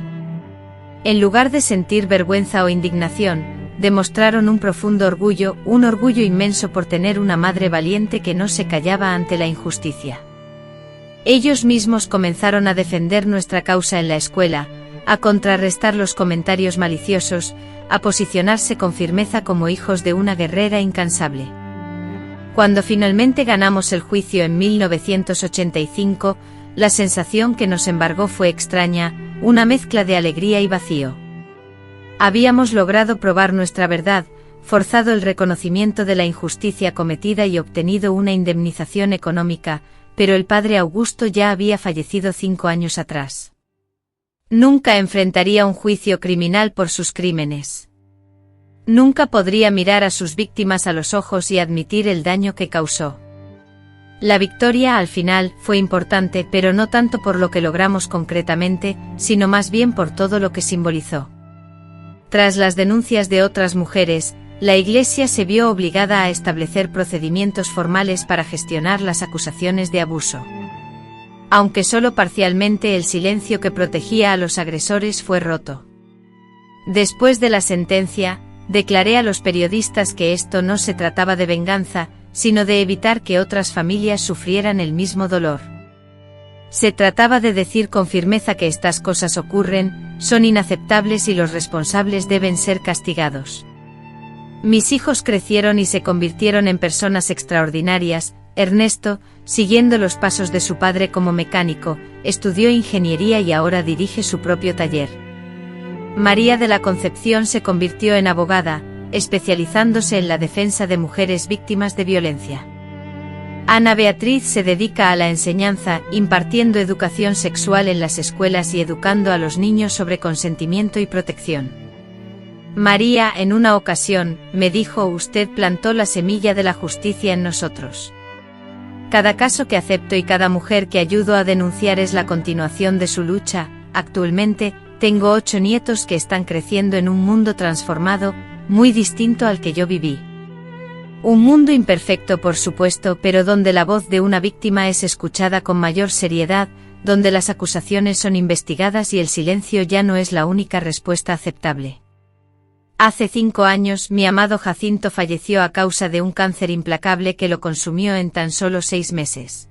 En lugar de sentir vergüenza o indignación, demostraron un profundo orgullo, un orgullo inmenso por tener una madre valiente que no se callaba ante la injusticia. Ellos mismos comenzaron a defender nuestra causa en la escuela, a contrarrestar los comentarios maliciosos, a posicionarse con firmeza como hijos de una guerrera incansable. Cuando finalmente ganamos el juicio en 1985, la sensación que nos embargó fue extraña, una mezcla de alegría y vacío. Habíamos logrado probar nuestra verdad, forzado el reconocimiento de la injusticia cometida y obtenido una indemnización económica, pero el padre Augusto ya había fallecido 5 años atrás. Nunca enfrentaría un juicio criminal por sus crímenes. Nunca podría mirar a sus víctimas a los ojos y admitir el daño que causó. La victoria al final fue importante, pero no tanto por lo que logramos concretamente, sino más bien por todo lo que simbolizó. Tras las denuncias de otras mujeres, la Iglesia se vio obligada a establecer procedimientos formales para gestionar las acusaciones de abuso. Aunque solo parcialmente, el silencio que protegía a los agresores fue roto. Después de la sentencia, declaré a los periodistas que esto no se trataba de venganza, sino de evitar que otras familias sufrieran el mismo dolor. Se trataba de decir con firmeza que estas cosas ocurren, son inaceptables y los responsables deben ser castigados. Mis hijos crecieron y se convirtieron en personas extraordinarias. Ernesto, siguiendo los pasos de su padre como mecánico, estudió ingeniería y ahora dirige su propio taller. María de la Concepción se convirtió en abogada, especializándose en la defensa de mujeres víctimas de violencia. Ana Beatriz se dedica a la enseñanza, impartiendo educación sexual en las escuelas y educando a los niños sobre consentimiento y protección. María, en una ocasión, me dijo: usted plantó la semilla de la justicia en nosotros. Cada caso que acepto y cada mujer que ayudo a denunciar es la continuación de su lucha. Actualmente, tengo 8 nietos que están creciendo en un mundo transformado, muy distinto al que yo viví. Un mundo imperfecto, por supuesto, pero donde la voz de una víctima es escuchada con mayor seriedad, donde las acusaciones son investigadas y el silencio ya no es la única respuesta aceptable. Hace 5 años, mi amado Jacinto falleció a causa de un cáncer implacable que lo consumió en tan solo 6 meses.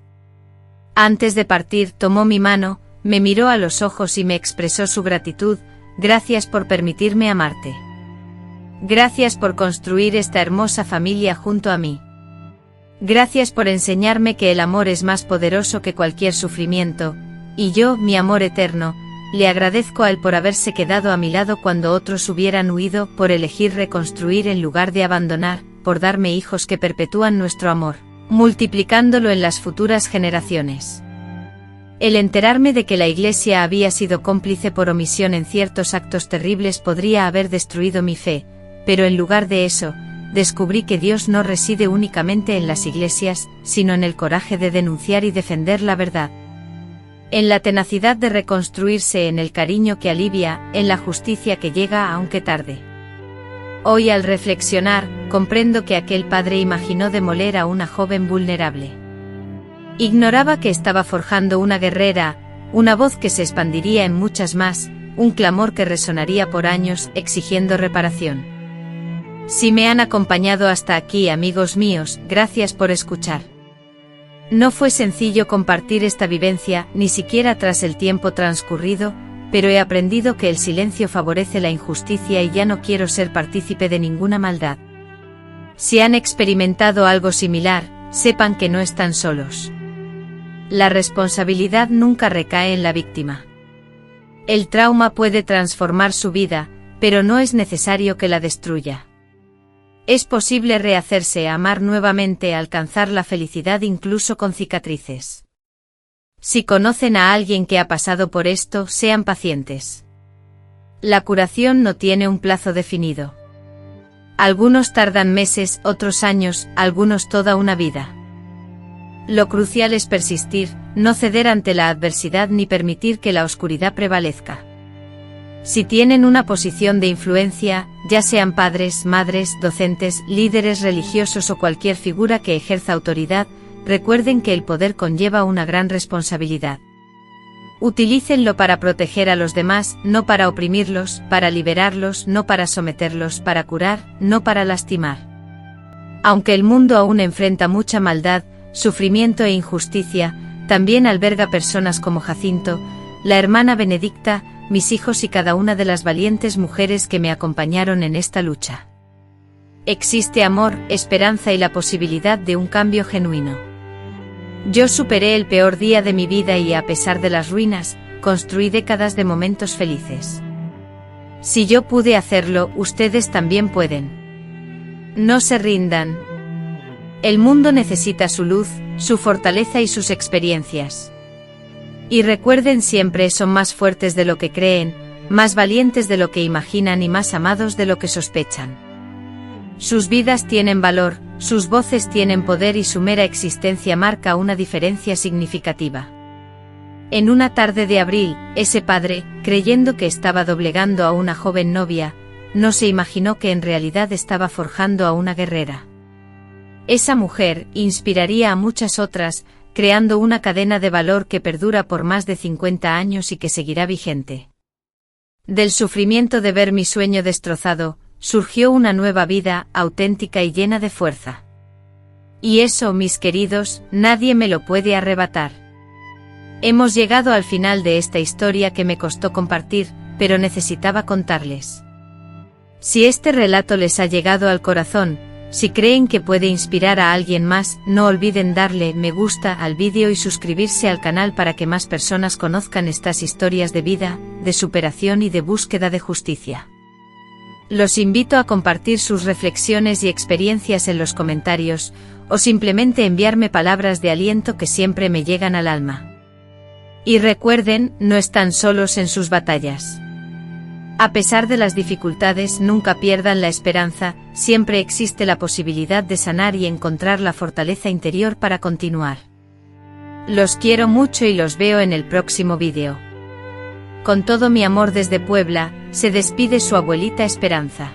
Antes de partir, tomó mi mano, me miró a los ojos y me expresó su gratitud: gracias por permitirme amarte. Gracias por construir esta hermosa familia junto a mí. Gracias por enseñarme que el amor es más poderoso que cualquier sufrimiento, y yo, mi amor eterno, le agradezco a él por haberse quedado a mi lado cuando otros hubieran huido, por elegir reconstruir en lugar de abandonar, por darme hijos que perpetúan nuestro amor, multiplicándolo en las futuras generaciones. El enterarme de que la Iglesia había sido cómplice por omisión en ciertos actos terribles podría haber destruido mi fe, pero en lugar de eso, descubrí que Dios no reside únicamente en las iglesias, sino en el coraje de denunciar y defender la verdad. En la tenacidad de reconstruirse, en el cariño que alivia, en la justicia que llega aunque tarde. Hoy, al reflexionar, comprendo que aquel padre imaginó demoler a una joven vulnerable. Ignoraba que estaba forjando una guerrera, una voz que se expandiría en muchas más, un clamor que resonaría por años, exigiendo reparación. Si me han acompañado hasta aquí, amigos míos, gracias por escuchar. No fue sencillo compartir esta vivencia, ni siquiera tras el tiempo transcurrido, pero he aprendido que el silencio favorece la injusticia y ya no quiero ser partícipe de ninguna maldad. Si han experimentado algo similar, sepan que no están solos. La responsabilidad nunca recae en la víctima. El trauma puede transformar su vida, pero no es necesario que la destruya. Es posible rehacerse, amar nuevamente, alcanzar la felicidad incluso con cicatrices. Si conocen a alguien que ha pasado por esto, sean pacientes. La curación no tiene un plazo definido. Algunos tardan meses, otros años, algunos toda una vida. Lo crucial es persistir, no ceder ante la adversidad ni permitir que la oscuridad prevalezca. Si tienen una posición de influencia, ya sean padres, madres, docentes, líderes religiosos o cualquier figura que ejerza autoridad, recuerden que el poder conlleva una gran responsabilidad. Utilícenlo para proteger a los demás, no para oprimirlos, para liberarlos, no para someterlos, para curar, no para lastimar. Aunque el mundo aún enfrenta mucha maldad, sufrimiento e injusticia, también alberga personas como Jacinto, la hermana Benedicta, mis hijos y cada una de las valientes mujeres que me acompañaron en esta lucha. Existe amor, esperanza y la posibilidad de un cambio genuino. Yo superé el peor día de mi vida y, a pesar de las ruinas, construí décadas de momentos felices. Si yo pude hacerlo, ustedes también pueden. No se rindan. El mundo necesita su luz, su fortaleza y sus experiencias. Y recuerden siempre, son más fuertes de lo que creen, más valientes de lo que imaginan y más amados de lo que sospechan. Sus vidas tienen valor, sus voces tienen poder y su mera existencia marca una diferencia significativa. En una tarde de abril, ese padre, creyendo que estaba doblegando a una joven novia, no se imaginó que en realidad estaba forjando a una guerrera. Esa mujer inspiraría a muchas otras, creando una cadena de valor que perdura por más de 50 años y que seguirá vigente. Del sufrimiento de ver mi sueño destrozado, surgió una nueva vida, auténtica y llena de fuerza. Y eso, mis queridos, nadie me lo puede arrebatar. Hemos llegado al final de esta historia que me costó compartir, pero necesitaba contarles. Si este relato les ha llegado al corazón, si creen que puede inspirar a alguien más, no olviden darle me gusta al vídeo y suscribirse al canal para que más personas conozcan estas historias de vida, de superación y de búsqueda de justicia. Los invito a compartir sus reflexiones y experiencias en los comentarios, o simplemente enviarme palabras de aliento que siempre me llegan al alma. Y recuerden, no están solos en sus batallas. A pesar de las dificultades, nunca pierdan la esperanza, siempre existe la posibilidad de sanar y encontrar la fortaleza interior para continuar. Los quiero mucho y los veo en el próximo vídeo. Con todo mi amor desde Puebla, se despide su abuelita Esperanza.